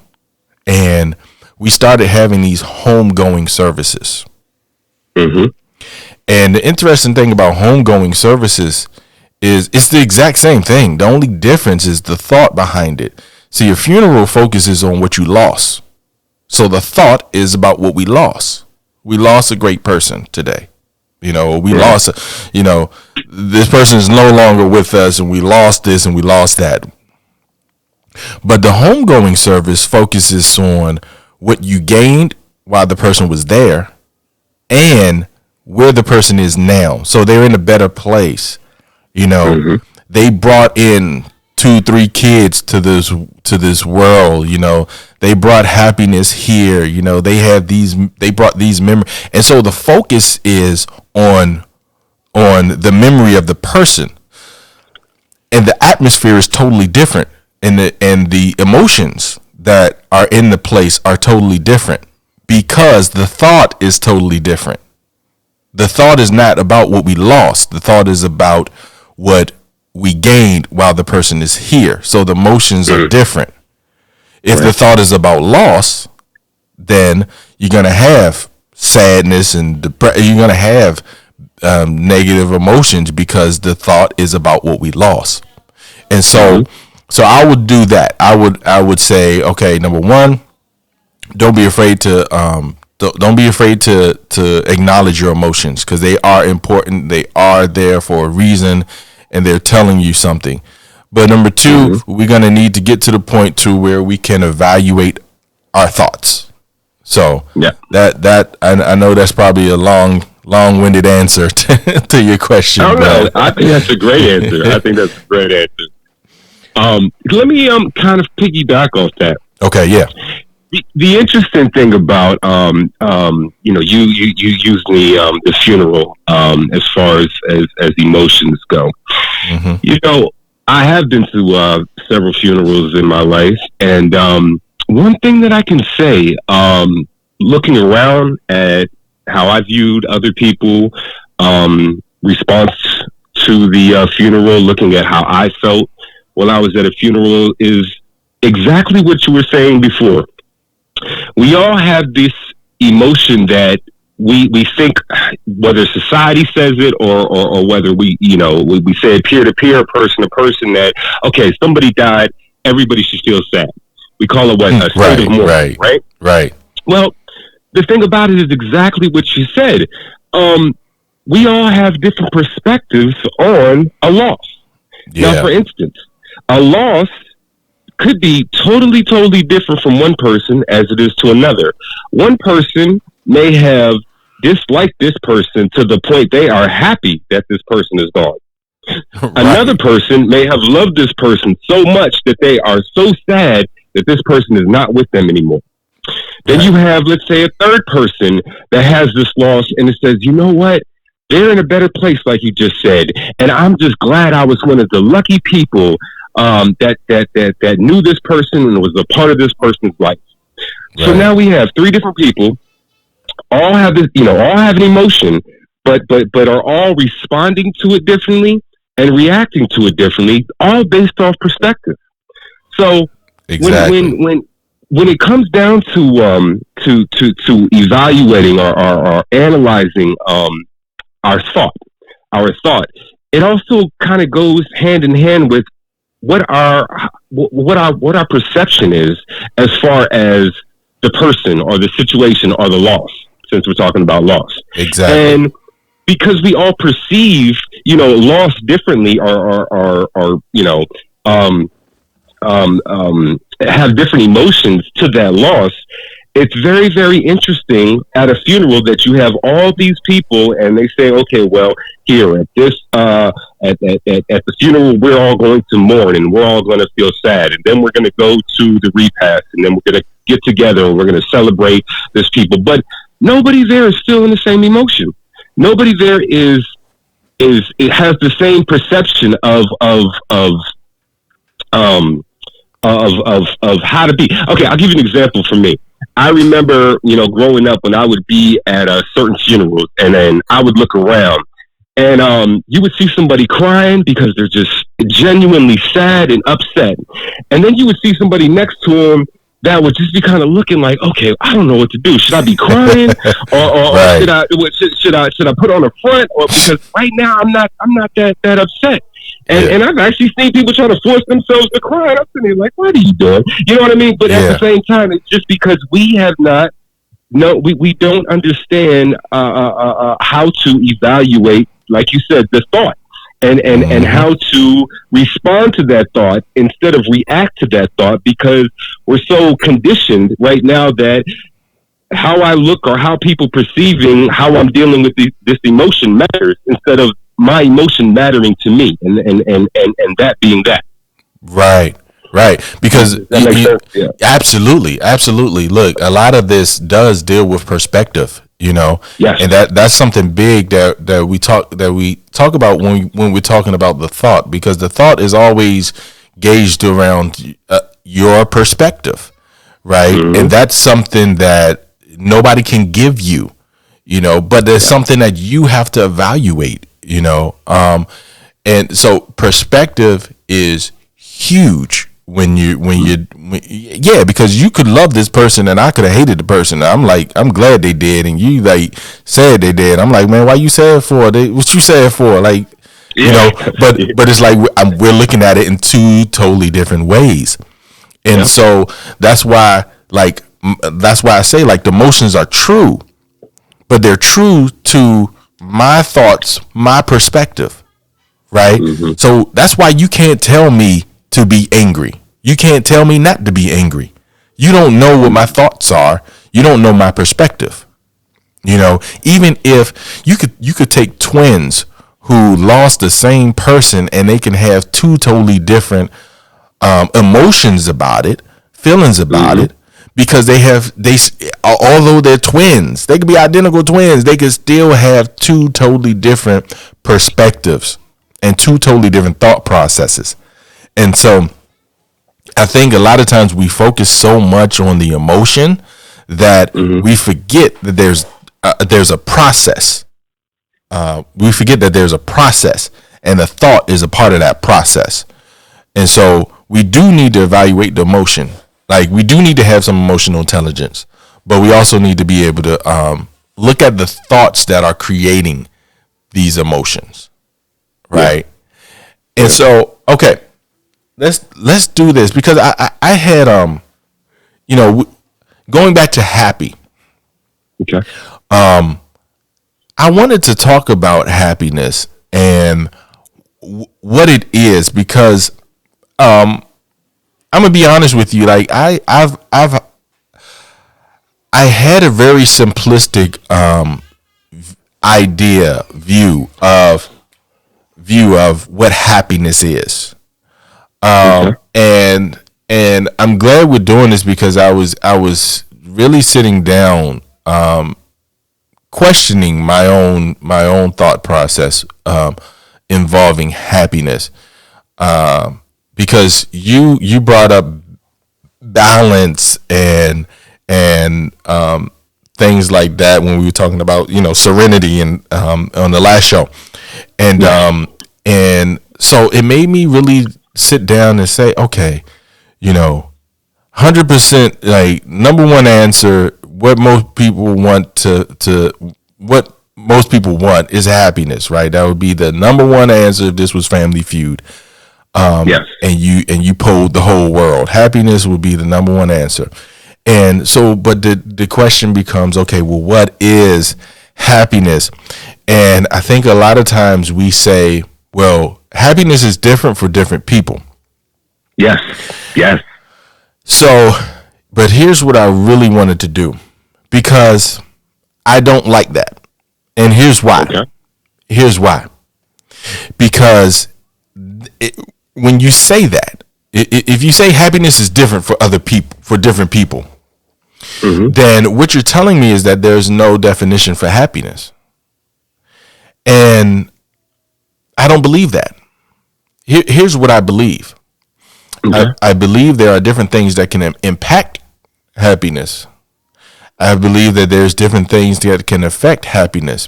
and we started having these homegoing services. And the interesting thing about homegoing services is it's the exact same thing. The only difference is the thought behind it. See, a funeral focuses on what you lost. So the thought is about what we lost. We lost a great person today. You know, we lost, you know, this person is no longer with us, and we lost this and we lost that. But the homegoing service focuses on what you gained while the person was there and where the person is now. So they're in a better place. You know, they brought in 2-3 kids to this world. You know, they brought happiness here. You know, they brought these memories. And so the focus is on the memory of the person. And the atmosphere is totally different. And the emotions that are in the place are totally different, because the thought is totally different. The thought is not about what we lost. The thought is about what we gained while the person is here. So the emotions are different. If the thought is about loss, then you're going to have sadness and you're going to have negative emotions, because the thought is about what we lost. And so I would do that. I would say, okay, number one, don't be afraid to acknowledge your emotions, because they are important. They are there for a reason, and they're telling you something. But number two, we're going to need to get to the point to where we can evaluate our thoughts. So that I know that's probably a long-winded answer to your question. Oh, no, I think that's a great answer. Let me kind of piggyback off that. Okay, yeah. The interesting thing about you know, you used the funeral as far as emotions go. You know, I have been to several funerals in my life, and one thing that I can say, looking around at how I viewed other people, response to the funeral, looking at how I felt while I was at a funeral, is exactly what you were saying before. We all have this emotion that we think, whether society says it or whether we say it peer to peer, person to person, that okay, somebody died, everybody should feel sad. We call it what, a state of mourning, right? Well, the thing about it is exactly what you said. We all have different perspectives on a loss. Yeah. Now, for instance, a loss could be totally different from one person as it is to another. One person may have disliked this person to the point they are happy that this person is gone. Right. Another person may have loved this person so much that they are so sad that this person is not with them anymore. Then you have, let's say, a third person that has this loss and it says, you know what? They're in a better place, like you just said. And I'm just glad I was one of the lucky people that knew this person and was a part of this person's life. Right. So now we have three different people, all have this, all have an emotion, but are all responding to it differently and reacting to it differently, all based off perspective. So exactly. when it comes down to evaluating or analyzing our thought, it also kind of goes hand in hand with what our perception is as far as the person or the situation or the loss, since we're talking about loss. Exactly. And because we all perceive, loss differently or have different emotions to that loss, it's very, very interesting at a funeral that you have all these people and they say, okay, well, here at this, at the funeral, we're all going to mourn and we're all going to feel sad. And then we're going to go to the repast and then we're going to get together and we're going to celebrate this people. But nobody there is still in the same emotion. Nobody there it has the same perception of how to be. Okay, I'll give you an example for me. I remember, growing up when I would be at certain funerals and then I would look around and you would see somebody crying because they're just genuinely sad and upset. And then you would see somebody next to them that would just be kind of looking like, okay, I don't know what to do. Should I be crying or right. should I put on a front, or because right now I'm not that upset. And I've actually seen people trying to force themselves to cry. And I'm sitting there like, what are you doing? You know what I mean? But at the same time, it's just because we don't understand how to evaluate, like you said, the thought and how to respond to that thought instead of react to that thought, because we're so conditioned right now that how I look or how people perceiving how I'm dealing with this emotion matters instead of my emotion mattering to me, and that being that. Right. Because absolutely. Look, a lot of this does deal with perspective, Yes. And that's something big that we talk about when we're talking about the thought, because the thought is always gauged around your perspective, right? Mm-hmm. And that's something that nobody can give you, but there's something that you have to evaluate. And so perspective is huge because you could love this person and I could have hated the person. I'm glad they did, and you said they did. I'm like, man, why you sad for? What you sad for? But it's like we're looking at it in two totally different ways, and so that's why I say the emotions are true, but they're true to my thoughts, my perspective, right? Mm-hmm. So that's why you can't tell me to be angry. You can't tell me not to be angry. You don't know what my thoughts are. You don't know my perspective. Even if you could take twins who lost the same person and they can have two totally different emotions about it, feelings about it, because although they're twins, they could be identical twins, they could still have two totally different perspectives and two totally different thought processes. And so I think a lot of times we focus so much on the emotion that we forget that there's a process. We forget that there's a process, and the thought is a part of that process. And so we do need to evaluate the emotion. Like, we do need to have some emotional intelligence, but we also need to be able to look at the thoughts that are creating these emotions, right? Yeah. And so, okay, let's do this, because I had going back to happy. Okay. I wanted to talk about happiness and what it is, because I'm gonna be honest with you. Like, I had a very simplistic view of what happiness is. And I'm glad we're doing this, because I was really sitting down, questioning my own thought process involving happiness, because you brought up balance and things like that when we were talking about serenity and on the last show, and so it made me really sit down and say, okay, 100%, like, number one answer, what most people want what most people want is happiness, right? That would be the number one answer if this was Family Feud. Yes. And you polled the whole world. Happiness would be the number one answer. And so, but the question becomes, okay, well, what is happiness? And I think a lot of times we say, well, happiness is different for different people. Yes. Yes. So, but here's what I really wanted to do, because I don't like that. And here's why. Okay. Here's why. Because when you say that, if you say happiness is different for other people, for different people, then what you're telling me is that there's no definition for happiness. And I don't believe that. Here's what I believe. Okay. I believe there are different things that can impact happiness. I believe that there's different things that can affect happiness.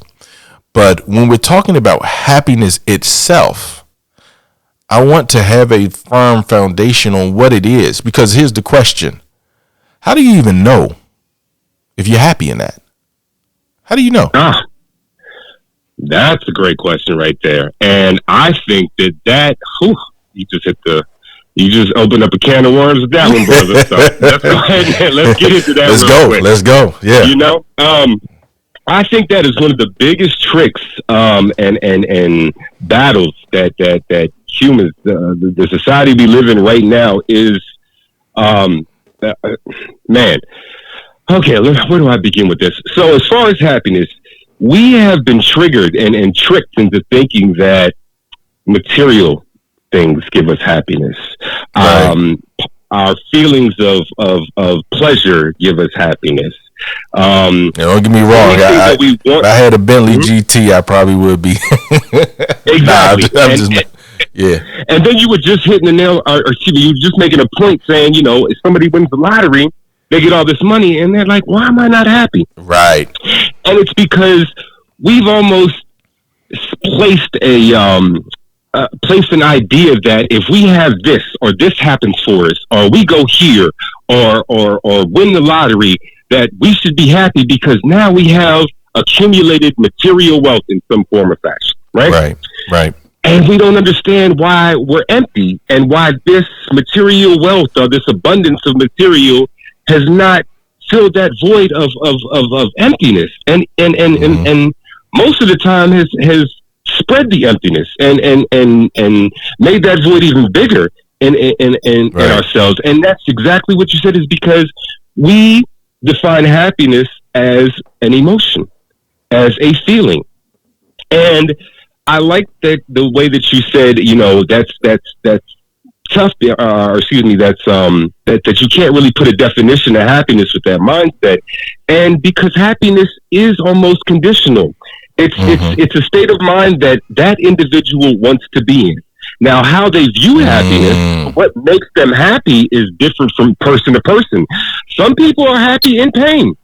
But when we're talking about happiness itself, I want to have a firm foundation on what it is. Because here's the question. How do you even know if you're happy in that? How do you know? That's a great question right there. And I think you just opened up a can of worms with that one, brother. So let's go ahead and let's get into that. Let's go. Yeah. I think that is one of the biggest tricks and battles that humans, the society we live in right now is, man. Okay, where do I begin with this? So as far as happiness, we have been triggered and tricked into thinking that material things give us happiness. Right. Our feelings of pleasure give us happiness. Don't get me wrong. If I had a Bentley GT, I probably would be. Exactly. Yeah. And then you were just hitting the nail, or excuse me, you were just making a point saying, if somebody wins the lottery, they get all this money, and they're like, why am I not happy? Right. And it's because we've almost placed an idea that if we have this, or this happens for us, or we go here, or win the lottery, that we should be happy because now we have accumulated material wealth in some form or fashion, right? Right. And we don't understand why we're empty, and why this material wealth, or this abundance of material, has not filled that void of emptiness, and most of the time has spread the emptiness and made that void even bigger in ourselves. And that's exactly what you said, is because we define happiness as an emotion, as a feeling. And I like that the way that you said, that's tough, or excuse me, that you can't really put a definition of happiness with that mindset. And because happiness is almost conditional. It's a state of mind that individual wants to be in. Now, how they view happiness, what makes them happy is different from person to person. Some people are happy in pain.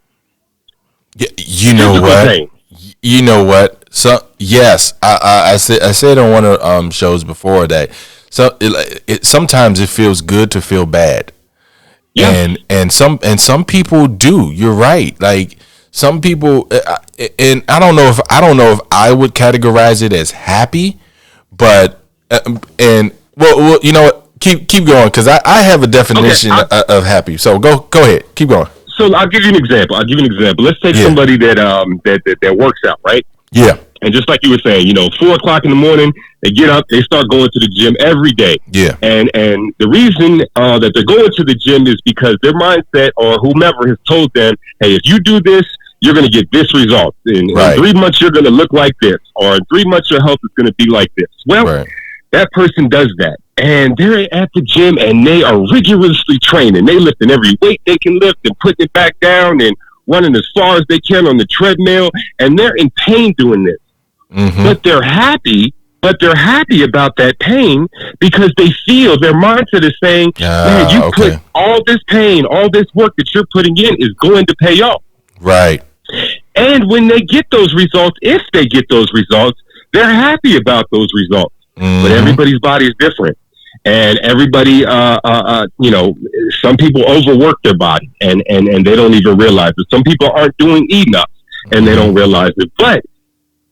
You know what? Pain. You know what? So yes, I said on one of shows before that. So sometimes it feels good to feel bad. Yeah. And some people do. You're right. Like some people, and I don't know if I would categorize it as happy, but and well, you know what? Keep going because I have a definition of happy. So go ahead. Keep going. So I'll give you an example. Let's take somebody that works out, right? Yeah. And just like you were saying, 4:00 in the morning, they get up, they start going to the gym every day. Yeah. And the reason that they're going to the gym is because their mindset or whomever has told them, hey, if you do this, you're going to get this result. In 3 months, you're going to look like this. Or in 3 months, your health is going to be like this. Well, that person does that. And they're at the gym and they are rigorously training. They lifting every weight they can lift and putting it back down and running as far as they can on the treadmill. And they're in pain doing this. Mm-hmm. But they're happy about that pain because they feel their mindset is saying, man, you put all this pain, all this work that you're putting in is going to pay off. Right. And when they get those results, if they get those results, they're happy about those results. Mm-hmm. But everybody's body is different. And everybody, some people overwork their body and they don't even realize it. Some people aren't doing enough and they don't realize it. But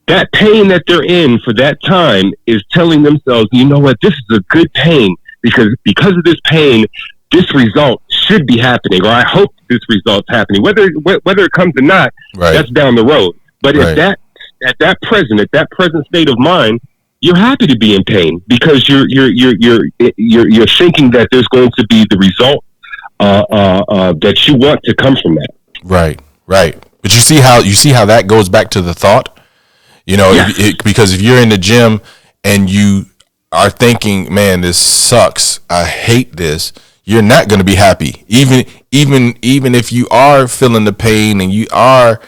that pain that they're in for that time is telling themselves, you know what, this is a good pain because of this pain, this result should be happening, or I hope this result's happening. Whether it comes or not, that's down the road. But at that present state of mind, you're happy to be in pain because you're thinking that there's going to be the result that you want to come from that. Right. But you see how that goes back to the thought. Because if you're in the gym and you are thinking, man, this sucks, I hate this, you're not going to be happy. Even if you are feeling the pain and you are,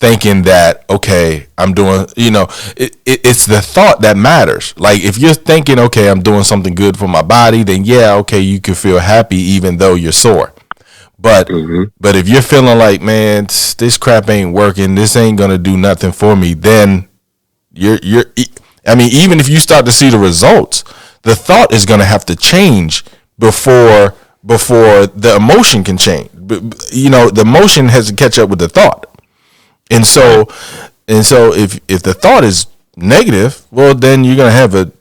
thinking that, okay, I'm doing, it's the thought that matters. Like if you're thinking, okay, I'm doing something good for my body, then you can feel happy even though you're sore. But if you're feeling like, man, this crap ain't working, this ain't gonna do nothing for me, then even if you start to see the results, the thought is gonna have to change before the emotion can change. The emotion has to catch up with the thought, and so if the thought is negative, well, then you're gonna have a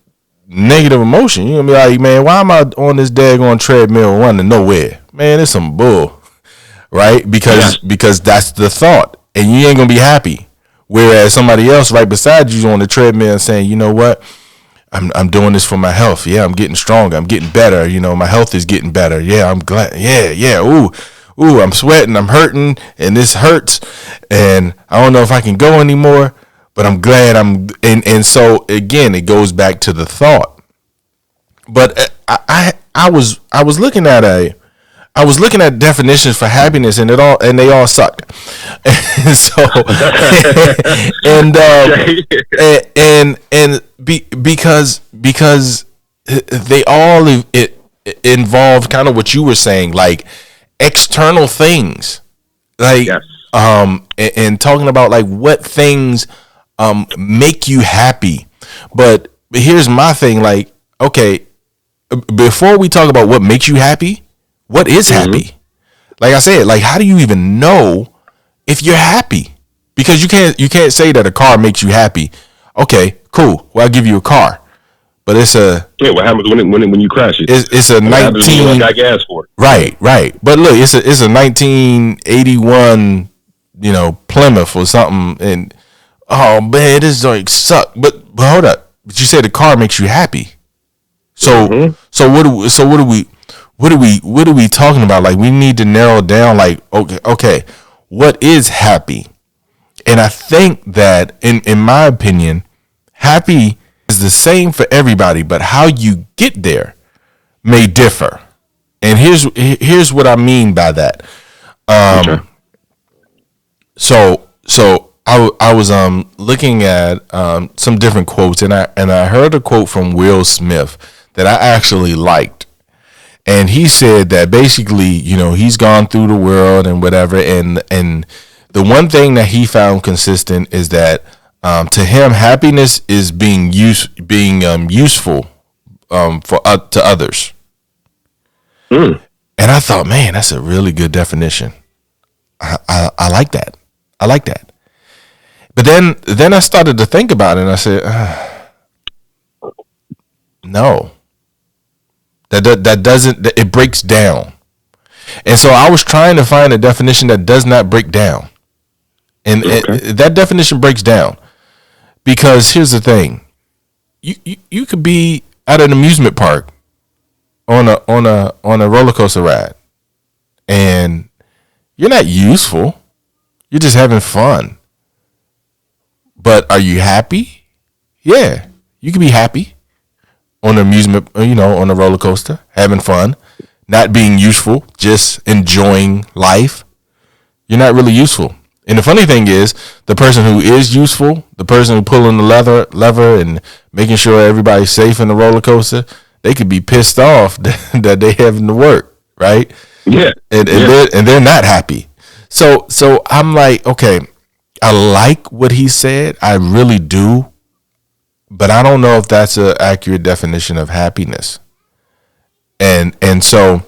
negative emotion. You're gonna be like, man, why am I on this daggone treadmill running nowhere? Man, it's some bull, right? Because that's the thought, and you ain't gonna be happy. Whereas somebody else right beside you on the treadmill saying, you know what, I'm doing this for my health. Yeah, I'm getting stronger. I'm getting better. My health is getting better. Yeah, I'm glad. Yeah. Ooh, I'm sweating. I'm hurting, and this hurts, and I don't know if I can go anymore. But I'm glad and so again, it goes back to the thought. But I was looking at definitions for happiness, and they all suck. And so because they all involve kind of what you were saying, like external things, like and talking about like what things make you happy. But here's my thing, like, okay, before we talk about what makes you happy, what is happy? Like I said, like how do you even know if you're happy? Because you can't say that a car makes you happy. Okay, cool. Well, I'll give you a car. But it's what happens when you crash it? It's a 19 got gas for it. Right. But look, it's a 1981, Plymouth or something, and oh man, this like suck. But hold up. But you said the car makes you happy. So what are we talking about? Like we need to narrow down. Like okay, what is happy? And I think that in my opinion, happy is the same for everybody, but how you get there may differ. And here's what I mean by that. So I was looking at some different quotes, and I heard a quote from Will Smith that I actually liked. And he said that basically, he's gone through the world and whatever, and the one thing that he found consistent is that to him, happiness is being useful to others. Mm. And I thought, man, that's a really good definition. I like that. I like that. But then I started to think about it, and I said, no. That doesn't. It breaks down. And so I was trying to find a definition that does not break down. And that definition breaks down because here's the thing: you could be at an amusement park on a roller coaster ride, and you're not useful. You're just having fun. But are you happy? Yeah, you can be happy on an amusement, on a roller coaster, having fun, not being useful, just enjoying life. You're not really useful. And the funny thing is, the person who is useful, the person who pulling the lever and making sure everybody's safe in the roller coaster, they could be pissed off that they having to work, right? Yeah. And they're not happy. So I'm like, okay, I like what he said. I really do. But I don't know if that's an accurate definition of happiness. And so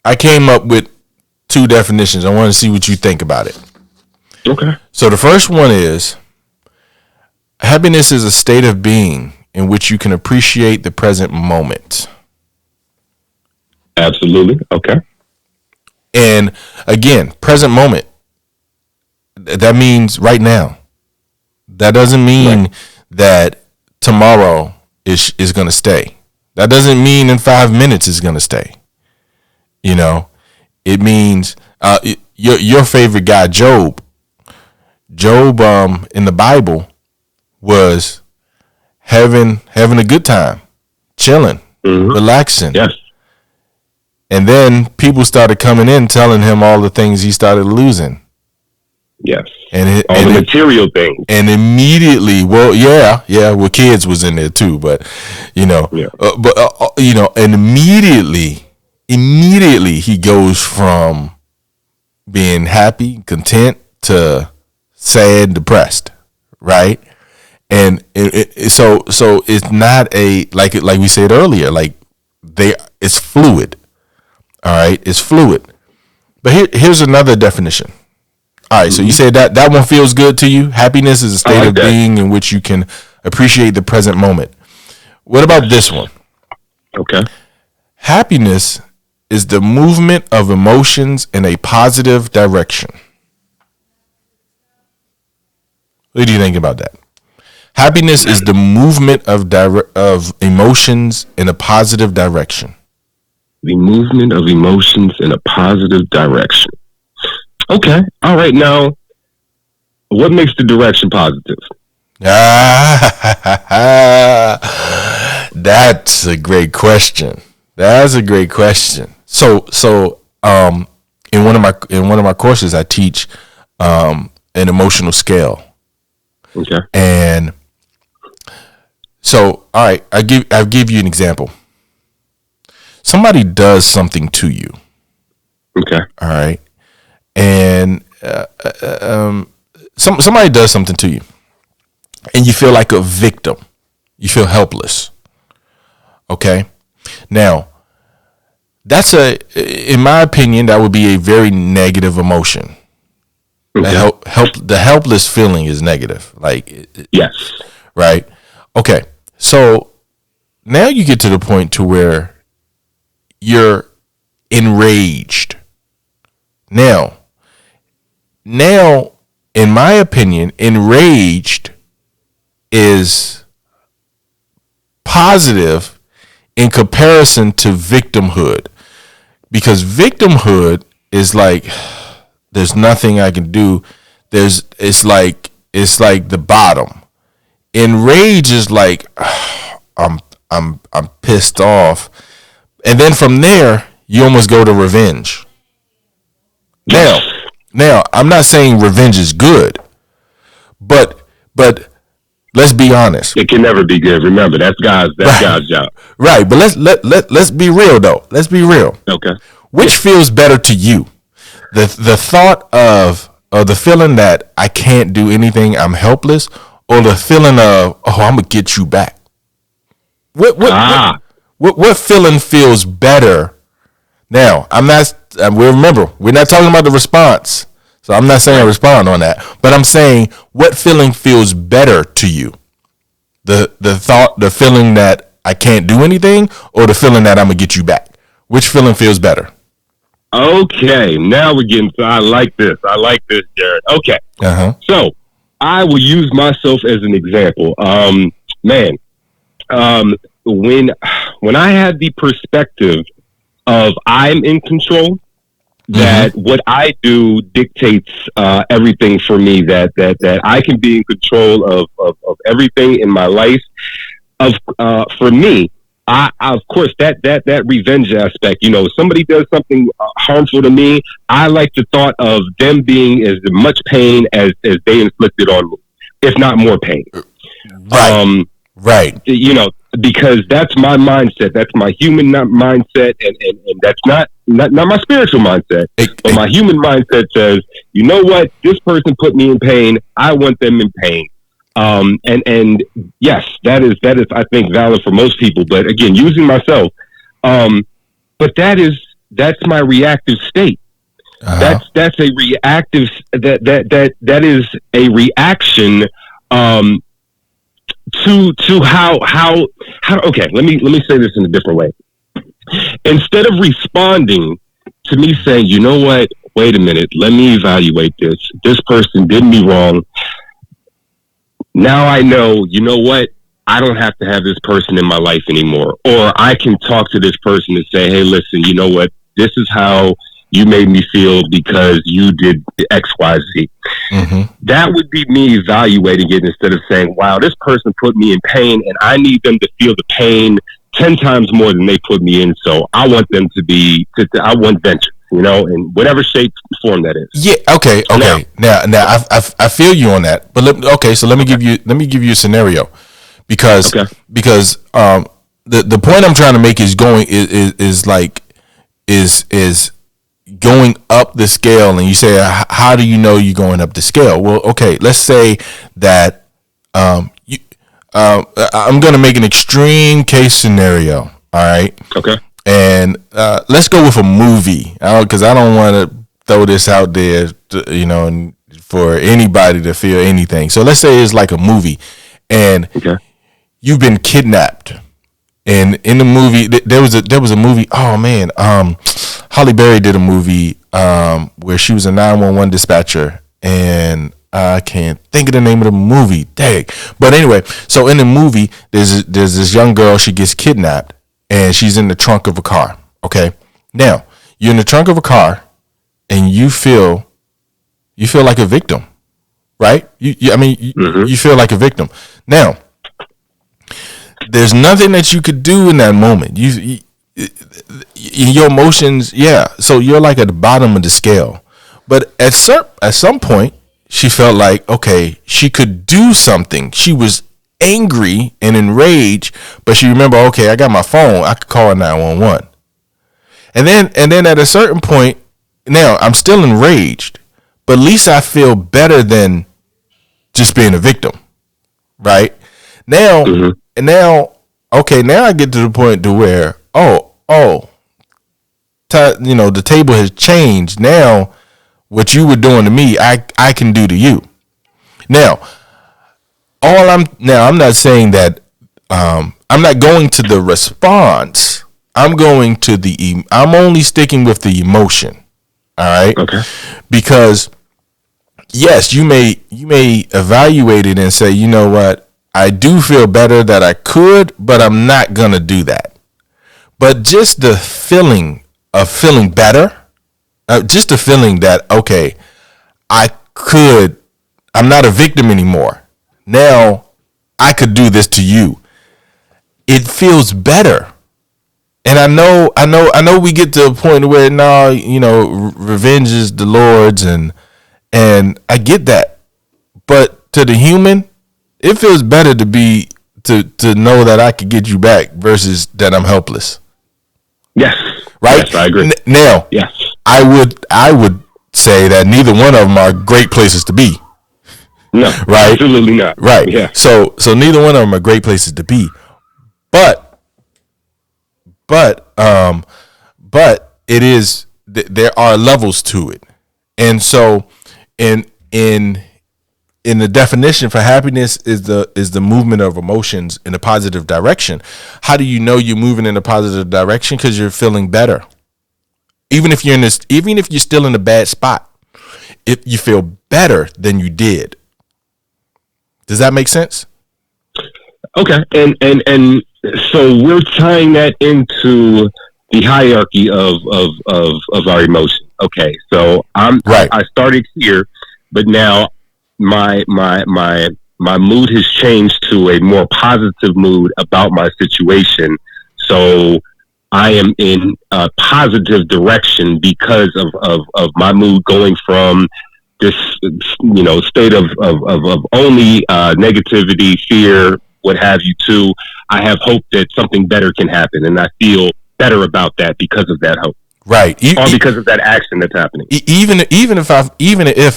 I came up with two definitions. I want to see what you think about it. Okay. So the first one is happiness is a state of being in which you can appreciate the present moment. Absolutely. Okay. And again, present moment. That means right now. That doesn't mean that tomorrow is going to stay. That doesn't mean in 5 minutes it's going to stay. It means your favorite guy, Job. Job in the Bible was having a good time, chilling, relaxing. Yes. And then people started coming in telling him all the things he started losing. Yes. And all the material things. And immediately, kids was in there too, but and immediately he goes from being happy, content to sad, depressed, right? And so it's not a like we said earlier, like it's fluid. All right, it's fluid. But here's another definition. All right, so you said that one feels good to you. Happiness is a state of being in which you can appreciate the present moment. What about this one? Okay. Happiness is the movement of emotions in a positive direction. What do you think about that? Happiness is the movement of emotions in a positive direction. The movement of emotions in a positive direction. Okay. All right. Now, what makes the direction positive? That's a great question. That's a great question. So in one of my courses, I teach an emotional scale. Okay. And so, all right, I'll give you an example. Somebody does something to you. Okay. All right. And somebody does something to you, and you feel like a victim. You feel helpless. Okay. Now, that's in my opinion, that would be a very negative emotion. Okay. The helpless feeling is negative. Like, yes. Right. Okay. So now you get to the point to where you're enraged. Now, in my opinion, enraged is positive in comparison to victimhood, because victimhood is like, there's nothing I can do. It's like the bottom. Enraged is like, I'm pissed off, and then from there you almost go to revenge. Now, I'm not saying revenge is good. but let's be honest. It can never be good. Remember, God's job. Right, but let's be real though. Let's be real. Okay. Which feels better to you? The thought of or the feeling that I can't do anything, I'm helpless, or the feeling of, oh, I'm gonna get you back. What feeling feels better? Now, I'm not. We remember we're not talking about the response, so I'm not saying respond on that. But I'm saying what feeling feels better to you? The feeling that I can't do anything, or the feeling that I'm gonna get you back? Which feeling feels better? Okay, now we're getting. I like this, Jared. Okay, so I will use myself as an example. Man, when I had the perspective of I'm in control, that what I do dictates everything for me. That I can be in control of everything in my life. For me, I of course that revenge aspect. You know, somebody does something harmful to me. I like the thought of them being as much pain as they inflicted on me, if not more pain. Right. Right. You know, because that's my mindset. That's my human mindset, and that's not my spiritual mindset. But my human mindset says, you know what? This person put me in pain. I want them in pain. And yes, that is I think valid for most people. But again, using myself, but that's my reactive state. That's a reactive that is a reaction to how okay, let me say this in a different way. Instead of responding to me saying, you know what, wait a minute, let me evaluate this person did me wrong. Now I know, you know what, I don't have to have this person in my life anymore. Or I can talk to this person and say, hey, listen, you know what, this is how you made me feel because you did X, Y, Z. That would be me evaluating it instead of saying, wow, this person put me in pain and I need them to feel the pain 10 times more than they put me in. So I want them I want vengeance, you know, in whatever shape form that is. Yeah. Okay. Now I feel you on that, but so let me give you a scenario because the point I'm trying to make is going up the scale. And you say, how do you know you're going up the scale? Well, okay, let's say that I'm going to make an extreme case scenario. All right. Okay. And let's go with a movie, because I don't want to throw this out there, and for anybody to feel anything. So let's say it's like a movie, and you've been kidnapped. And in the movie, there was a movie. Oh man, Holly Berry did a movie where she was a 911 dispatcher, and I can't think of the name of the movie. Dang. But anyway, so in the movie, there's this young girl. She gets kidnapped, and she's in the trunk of a car. Okay, now you're in the trunk of a car, and you feel like a victim, right? You feel like a victim. Now, there's nothing that you could do in that moment. Your emotions, so you're like at the bottom of the scale. But at some point, she felt like, okay, she could do something. She was angry and enraged, but she remembered, okay, I got my phone, I could call 911. And then at a certain point, now I'm still enraged, but at least I feel better than just being a victim, right? Now, and now I get to the point to where, the table has changed. Now, what you were doing to me, I can do to you. Now, I'm not saying that I'm not going to the response. I'm only sticking with the emotion. All right. Okay. Because yes, you may evaluate it and say, you know what, I do feel better that I could, but I'm not gonna do that. But just the feeling of feeling better, just the feeling that, okay, I'm not a victim anymore. Now I could do this to you. It feels better. And I know we get to a point where now, revenge is the Lord's, and I get that. But to the human, it feels better to be to know that I could get you back versus that I'm helpless. Yes. Right. Yes, I agree. Now, yes, I would say that neither one of them are great places to be. No, right? Absolutely not. Right. Yeah. So neither one of them are great places to be. But it is there are levels to it. And so in the definition for happiness is the movement of emotions in a positive direction. How do you know you're moving in a positive direction? Because you're feeling better. Even if you're still in a bad spot, if you feel better than you did. Does that make sense? Okay. And so we're tying that into the hierarchy of our emotions. Okay. So I started here, but now my mood has changed to a more positive mood about my situation. So I am in a positive direction because of my mood going from this, state of only negativity, fear, what have you, to I have hope that something better can happen, and I feel better about that because of that hope. Right. Or because of that action that's happening. Even if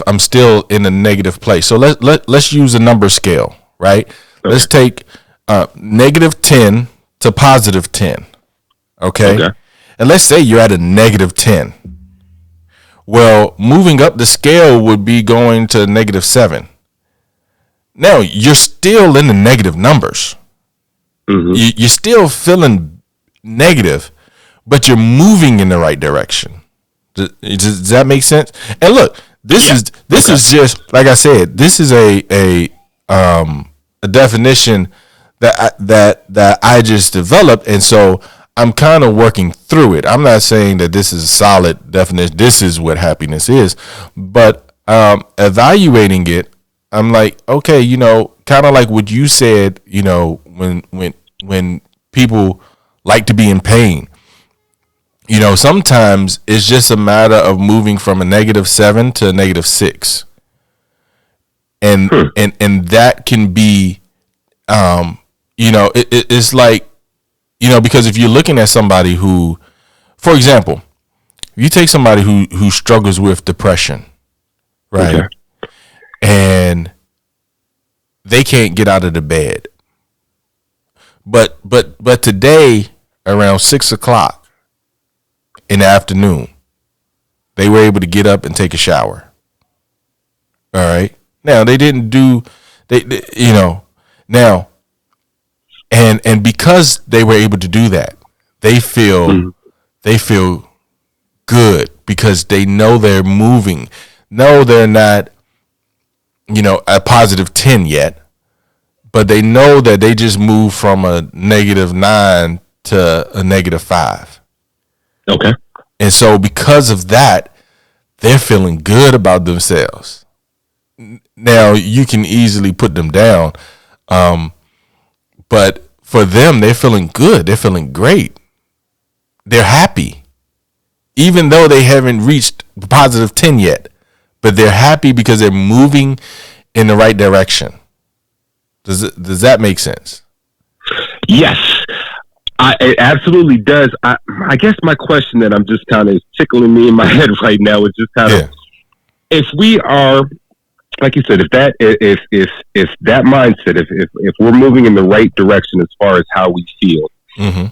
I'm still in a negative place. So let's use a number scale, right? Okay. Let's take -10 to +10. Okay? And let's say you're at a -10. Well, moving up the scale would be going to -7. Now, you're still in the negative numbers. Mm-hmm. You're still feeling negative, but you're moving in the right direction. Does that make sense? And look, this is just, like I said, this is a definition that I just developed, and so I'm kind of working through it. I'm not saying that this is a solid definition. This is what happiness is, but evaluating it, I'm like, okay, kind of like what you said, when people like to be in pain, sometimes it's just a matter of moving from a -7 to a -6, and that can be, it's like. Because if you're looking at somebody who, for example, if you take somebody who struggles with depression, right? Okay. And they can't get out of the bed. But today, around 6:00 in the afternoon, they were able to get up and take a shower. All right. Now they didn't do now. And because they were able to do that, they feel good because they know they're moving. No, they're not, a +10 yet, but they know that they just moved from a -9 to a -5. Okay. And so because of that, they're feeling good about themselves. Now you can easily put them down. But for them, they're feeling good. They're feeling great. They're happy. Even though they haven't reached +10 yet. But they're happy because they're moving in the right direction. Does that make sense? Yes. It absolutely does. I guess my question that I'm just kind of tickling me in my head right now is just kind of, if we are, like you said, if that mindset, if we're moving in the right direction as far as how we feel, mm-hmm.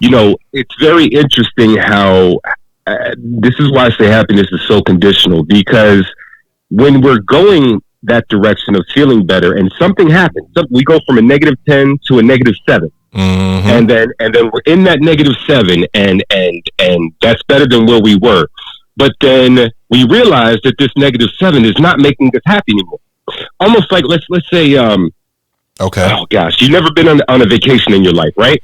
It's very interesting how this is why I say happiness is so conditional, because when we're going that direction of feeling better and something happens, we go from a -10 to a -7. Mm-hmm. And then we're in that -7 and that's better than where we were. But then we realize that this -7 is not making us happy anymore. Almost like let's say okay. Oh gosh, you've never been on a vacation in your life, right?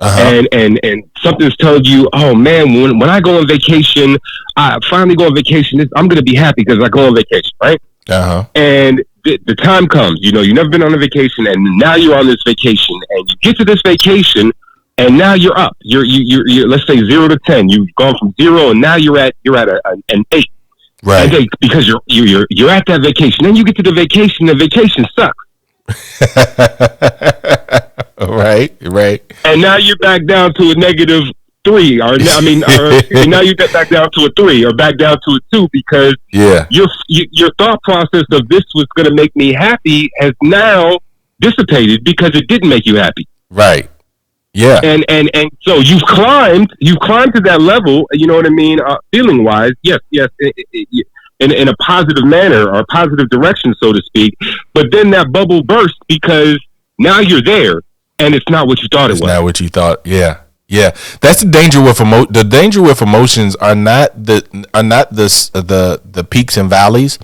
Uh-huh. And something's telling you, oh man, when I go on vacation, I finally go on vacation, I'm gonna be happy because I go on vacation, right? Uh-huh. And the time comes, you've never been on a vacation, and now you're on this vacation, and you get to this vacation, and now you're up. You're let's say 0 to 10. You've gone from 0, and now you're at an 8. Right. Because you're at that vacation. Then you get to the vacation sucks. Right. And now you're back down to a negative 3, or now you get back down to a 3, or back down to a 2, because Yeah. your thought process of this was going to make me happy has now dissipated because it didn't make you happy. Right. Yeah. And so you've climbed to that level. You know what I mean? Feeling wise, yes, in a positive manner or positive direction, so to speak. But then that bubble burst because now you're there, and it's not what you thought it was. It's not what you thought. Yeah. Yeah. That's the danger with the danger with emotions are not the peaks and valleys.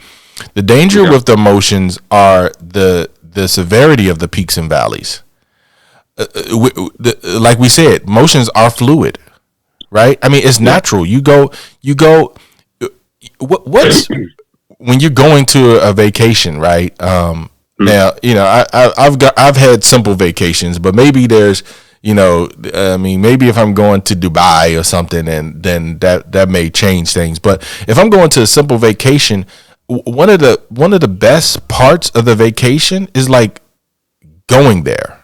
The danger with the emotions are the severity of the peaks and valleys. Like we said, emotions are fluid, right? I mean, it's natural. You go. What's when you're going to a vacation, right? Now, I've had simple vacations, but maybe there's, maybe if I'm going to Dubai or something, and then that may change things. But if I'm going to a simple vacation, one of the best parts of the vacation is like going there.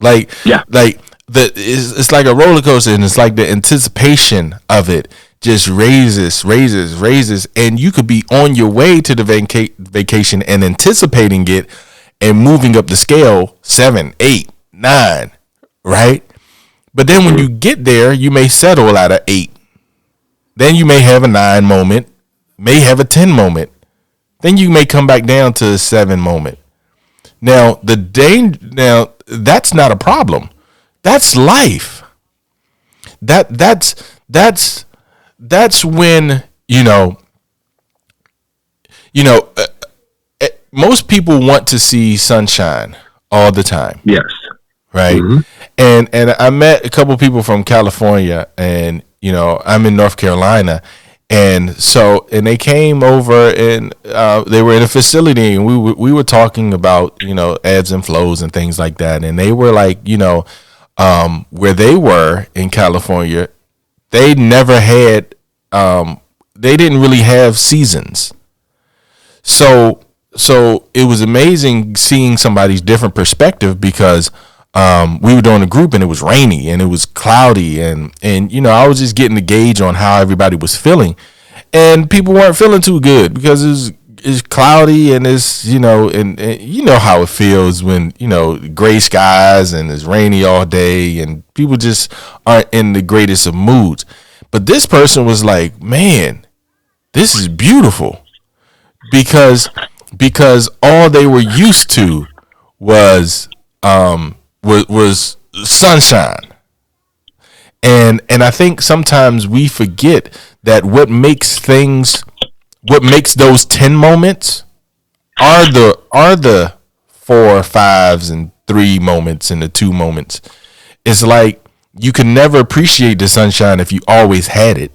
It's like a roller coaster, and it's like the anticipation of it just raises, and you could be on your way to the vacation and anticipating it and moving up the scale 7, 8, 9, right? But then when you get there, you may settle at an 8. Then you may have a 9 moment, may have a 10 moment. Then you may come back down to a 7 moment. Now that's not a problem. That's life. That's when most people want to see sunshine all the time. Yes. Right. Mm-hmm. And I met a couple people from California, and I'm in North Carolina. And they came over, and they were in a facility, and we were talking about, ebbs and flows and things like that. And they were like, where they were in California, they never had, they didn't really have seasons. So it was amazing seeing somebody's different perspective, because we were doing a group, and it was rainy and it was cloudy, and I was just getting the gauge on how everybody was feeling, and people weren't feeling too good because it's cloudy, and it's and you know how it feels when gray skies and it's rainy all day, and people just aren't in the greatest of moods. But this person was like, man, this is beautiful, because all they were used to was sunshine. And I think sometimes we forget that what makes those 10 moments are the 4, 5s, and 3 moments and the 2 moments. It's like you can never appreciate the sunshine if you always had it.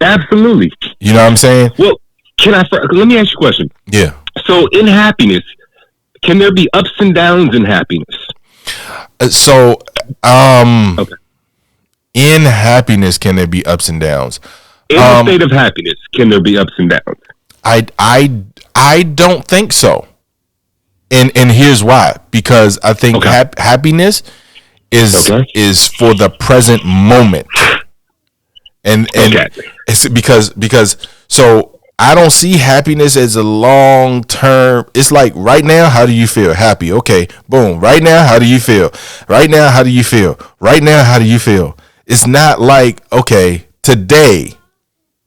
Absolutely. You know what I'm saying? Well, let me ask you a question. Yeah. So in happiness, can there be ups and downs in happiness? Okay. In happiness, can there be ups and downs? In the state of happiness, can there be ups and downs? I don't think so. And here's why. Because I think happiness is for the present moment. And it's because so I don't see happiness as a long term. It's like right now, how do you feel? Happy. Okay, boom. Right now, how do you feel? Right now, how do you feel? Right now, how do you feel? It's not like, okay, today,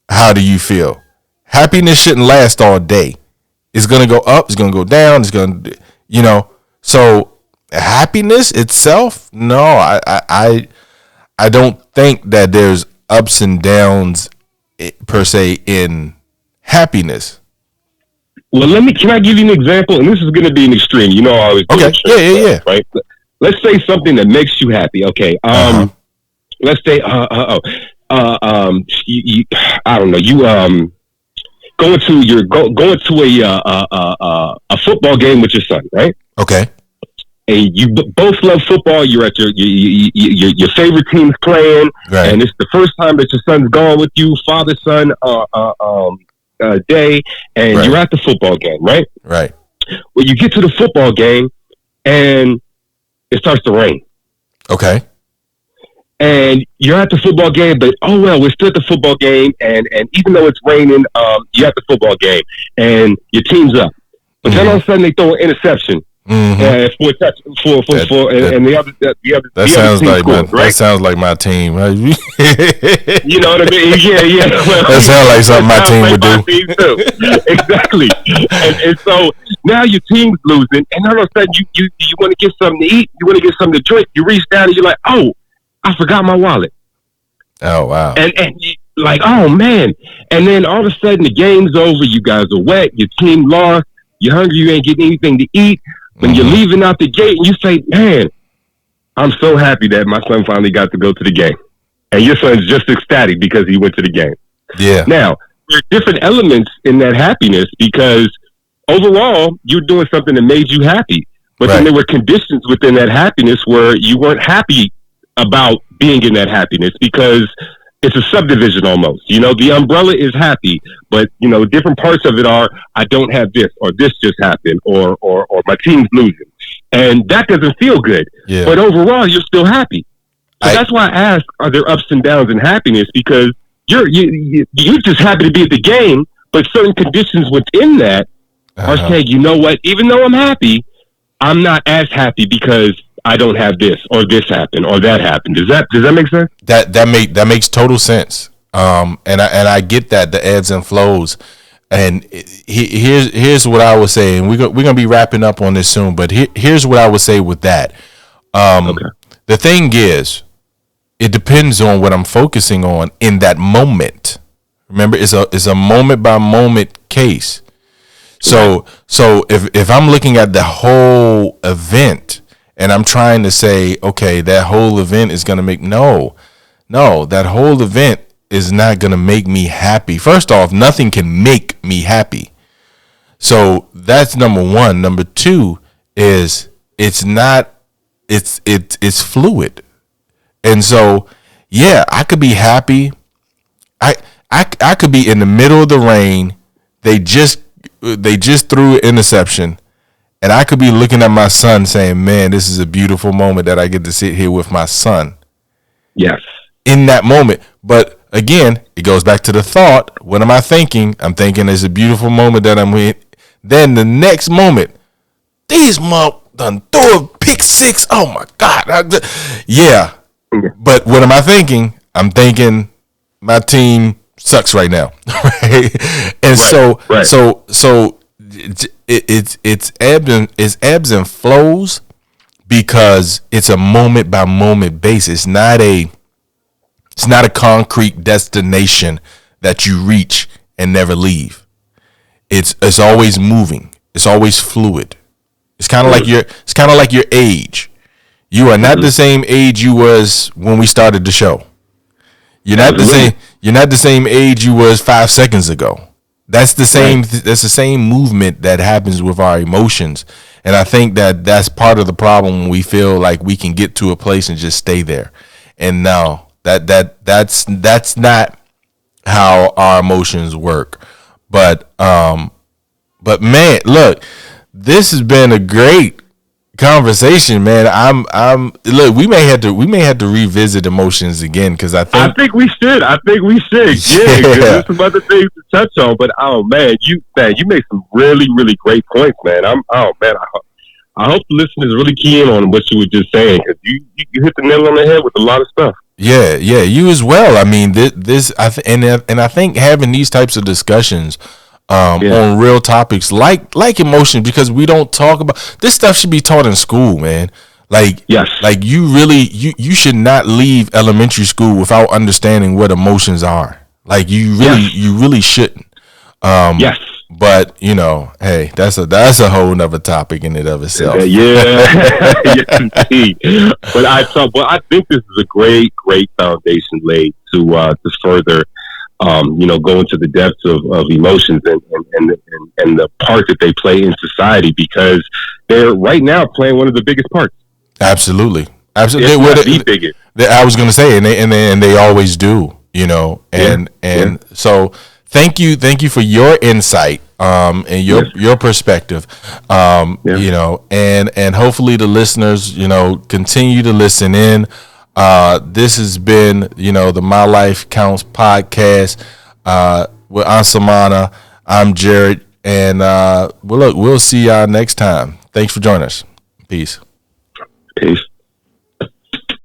how do you feel? Happiness shouldn't last all day. It's going to go up. It's going to go down. It's going to, so happiness itself, no, I don't think that there's ups and downs per se in happiness. Well, can I give you an example? And this is going to be an extreme. I always do extreme, yeah. Right. Let's say something that makes you happy. Okay. Let's say I don't know. You going to a football game with your son, right? Okay. And you both love football. You're at your favorite team's playing, right. And it's the first time that your son's gone with you, father-son day, and right. You're at the football game, right? Right. Well, you get to the football game and it starts to rain. Okay. And you're at the football game, but oh well, we're still at the football game, and even though it's raining, you're at the football game, and your team's up. But then all of a sudden they throw an interception, for touch for and the other sounds team like scores, right? That sounds like my team. You know what I mean? Yeah. Well, that sounds like something my team would do. Team too. Exactly. And so now your team's losing, and all of a sudden you want to get something to eat, you want to get something to drink. You reach down and you're like, oh, I forgot my wallet. Oh wow! And you, like, oh man! And then all of a sudden the game's over. You guys are wet. Your team lost. You're hungry. You ain't getting anything to eat. When you're leaving out the gate, you say, "Man, I'm so happy that my son finally got to go to the game." And your son's just ecstatic because he went to the game. Yeah. Now there are different elements in that happiness because overall you're doing something that made you happy, but then there were conditions within that happiness where you weren't happy about being in that happiness because it's a subdivision almost. You know, the umbrella is happy, but you know, different parts of it are I don't have this or this just happened or my team's losing. And that doesn't feel good. Yeah. But overall you're still happy. So that's why I ask, are there ups and downs in happiness? Because you're just happy to be at the game, but certain conditions within that are saying, you know what, even though I'm happy, I'm not as happy because I don't have this or this happened or that happened. Does that make sense? That makes total sense. And I get that, the ebbs and flows. And here's what I would say, and we're gonna be wrapping up on this soon. But here's what I would say with that. The thing is, it depends on what I'm focusing on in that moment. Remember, it's a moment by moment case. So if I'm looking at the whole event and I'm trying to say, okay, that whole event is gonna make no, that whole event is not gonna make me happy. First off, nothing can make me happy. So that's number one. Number two is it's fluid. And so, yeah, I could be happy. I could be in the middle of the rain. They just threw an interception, and I could be looking at my son saying, "Man, this is a beautiful moment that I get to sit here with my son." Yes. In that moment, but again, it goes back to the thought. What am I thinking? I'm thinking it's a beautiful moment that I'm with. Then the next moment, these done throw a pick six. Oh my God! Yeah. But what am I thinking? I'm thinking my team sucks right now, right? And so it's ebbs and flows because it's a moment by moment basis. It's not a concrete destination that you reach and never leave. It's always moving. It's always fluid. It's kind of like your age. You are not the same age you was when we started the show. You're not the same age you was 5 seconds ago. That's the same. Right. That's the same movement that happens with our emotions, and I think that's part of the problem when we feel like we can get to a place and just stay there. And no, that's not how our emotions work. But man, look, this has been a great conversation, man. Look, we may have to revisit emotions again because I think we should. Yeah, because there's some other things to touch on. But oh man, you made some really, really great points, man. I hope the listeners really key in on what you were just saying because you hit the nail on the head with a lot of stuff. Yeah, you as well. I mean, I think having these types of discussions on real topics like emotion, because we don't talk about this stuff. Should be taught in school, man. Like you should not leave elementary school without understanding what emotions are. Like you really shouldn't. Yes. But hey, that's a whole nother topic in and of itself. Yes, indeed. But I think this is a great foundation laid to further go into the depths of emotions and the part that they play in society, because they're right now playing one of the biggest parts. Absolutely. The biggest. I was going to say, and they always do, and so thank you for your insight and your perspective, and hopefully the listeners, continue to listen in. This has been, the My Life Counts podcast with Ansumana. I'm Jared, and we'll see y'all next time. Thanks for joining us. Peace. Peace.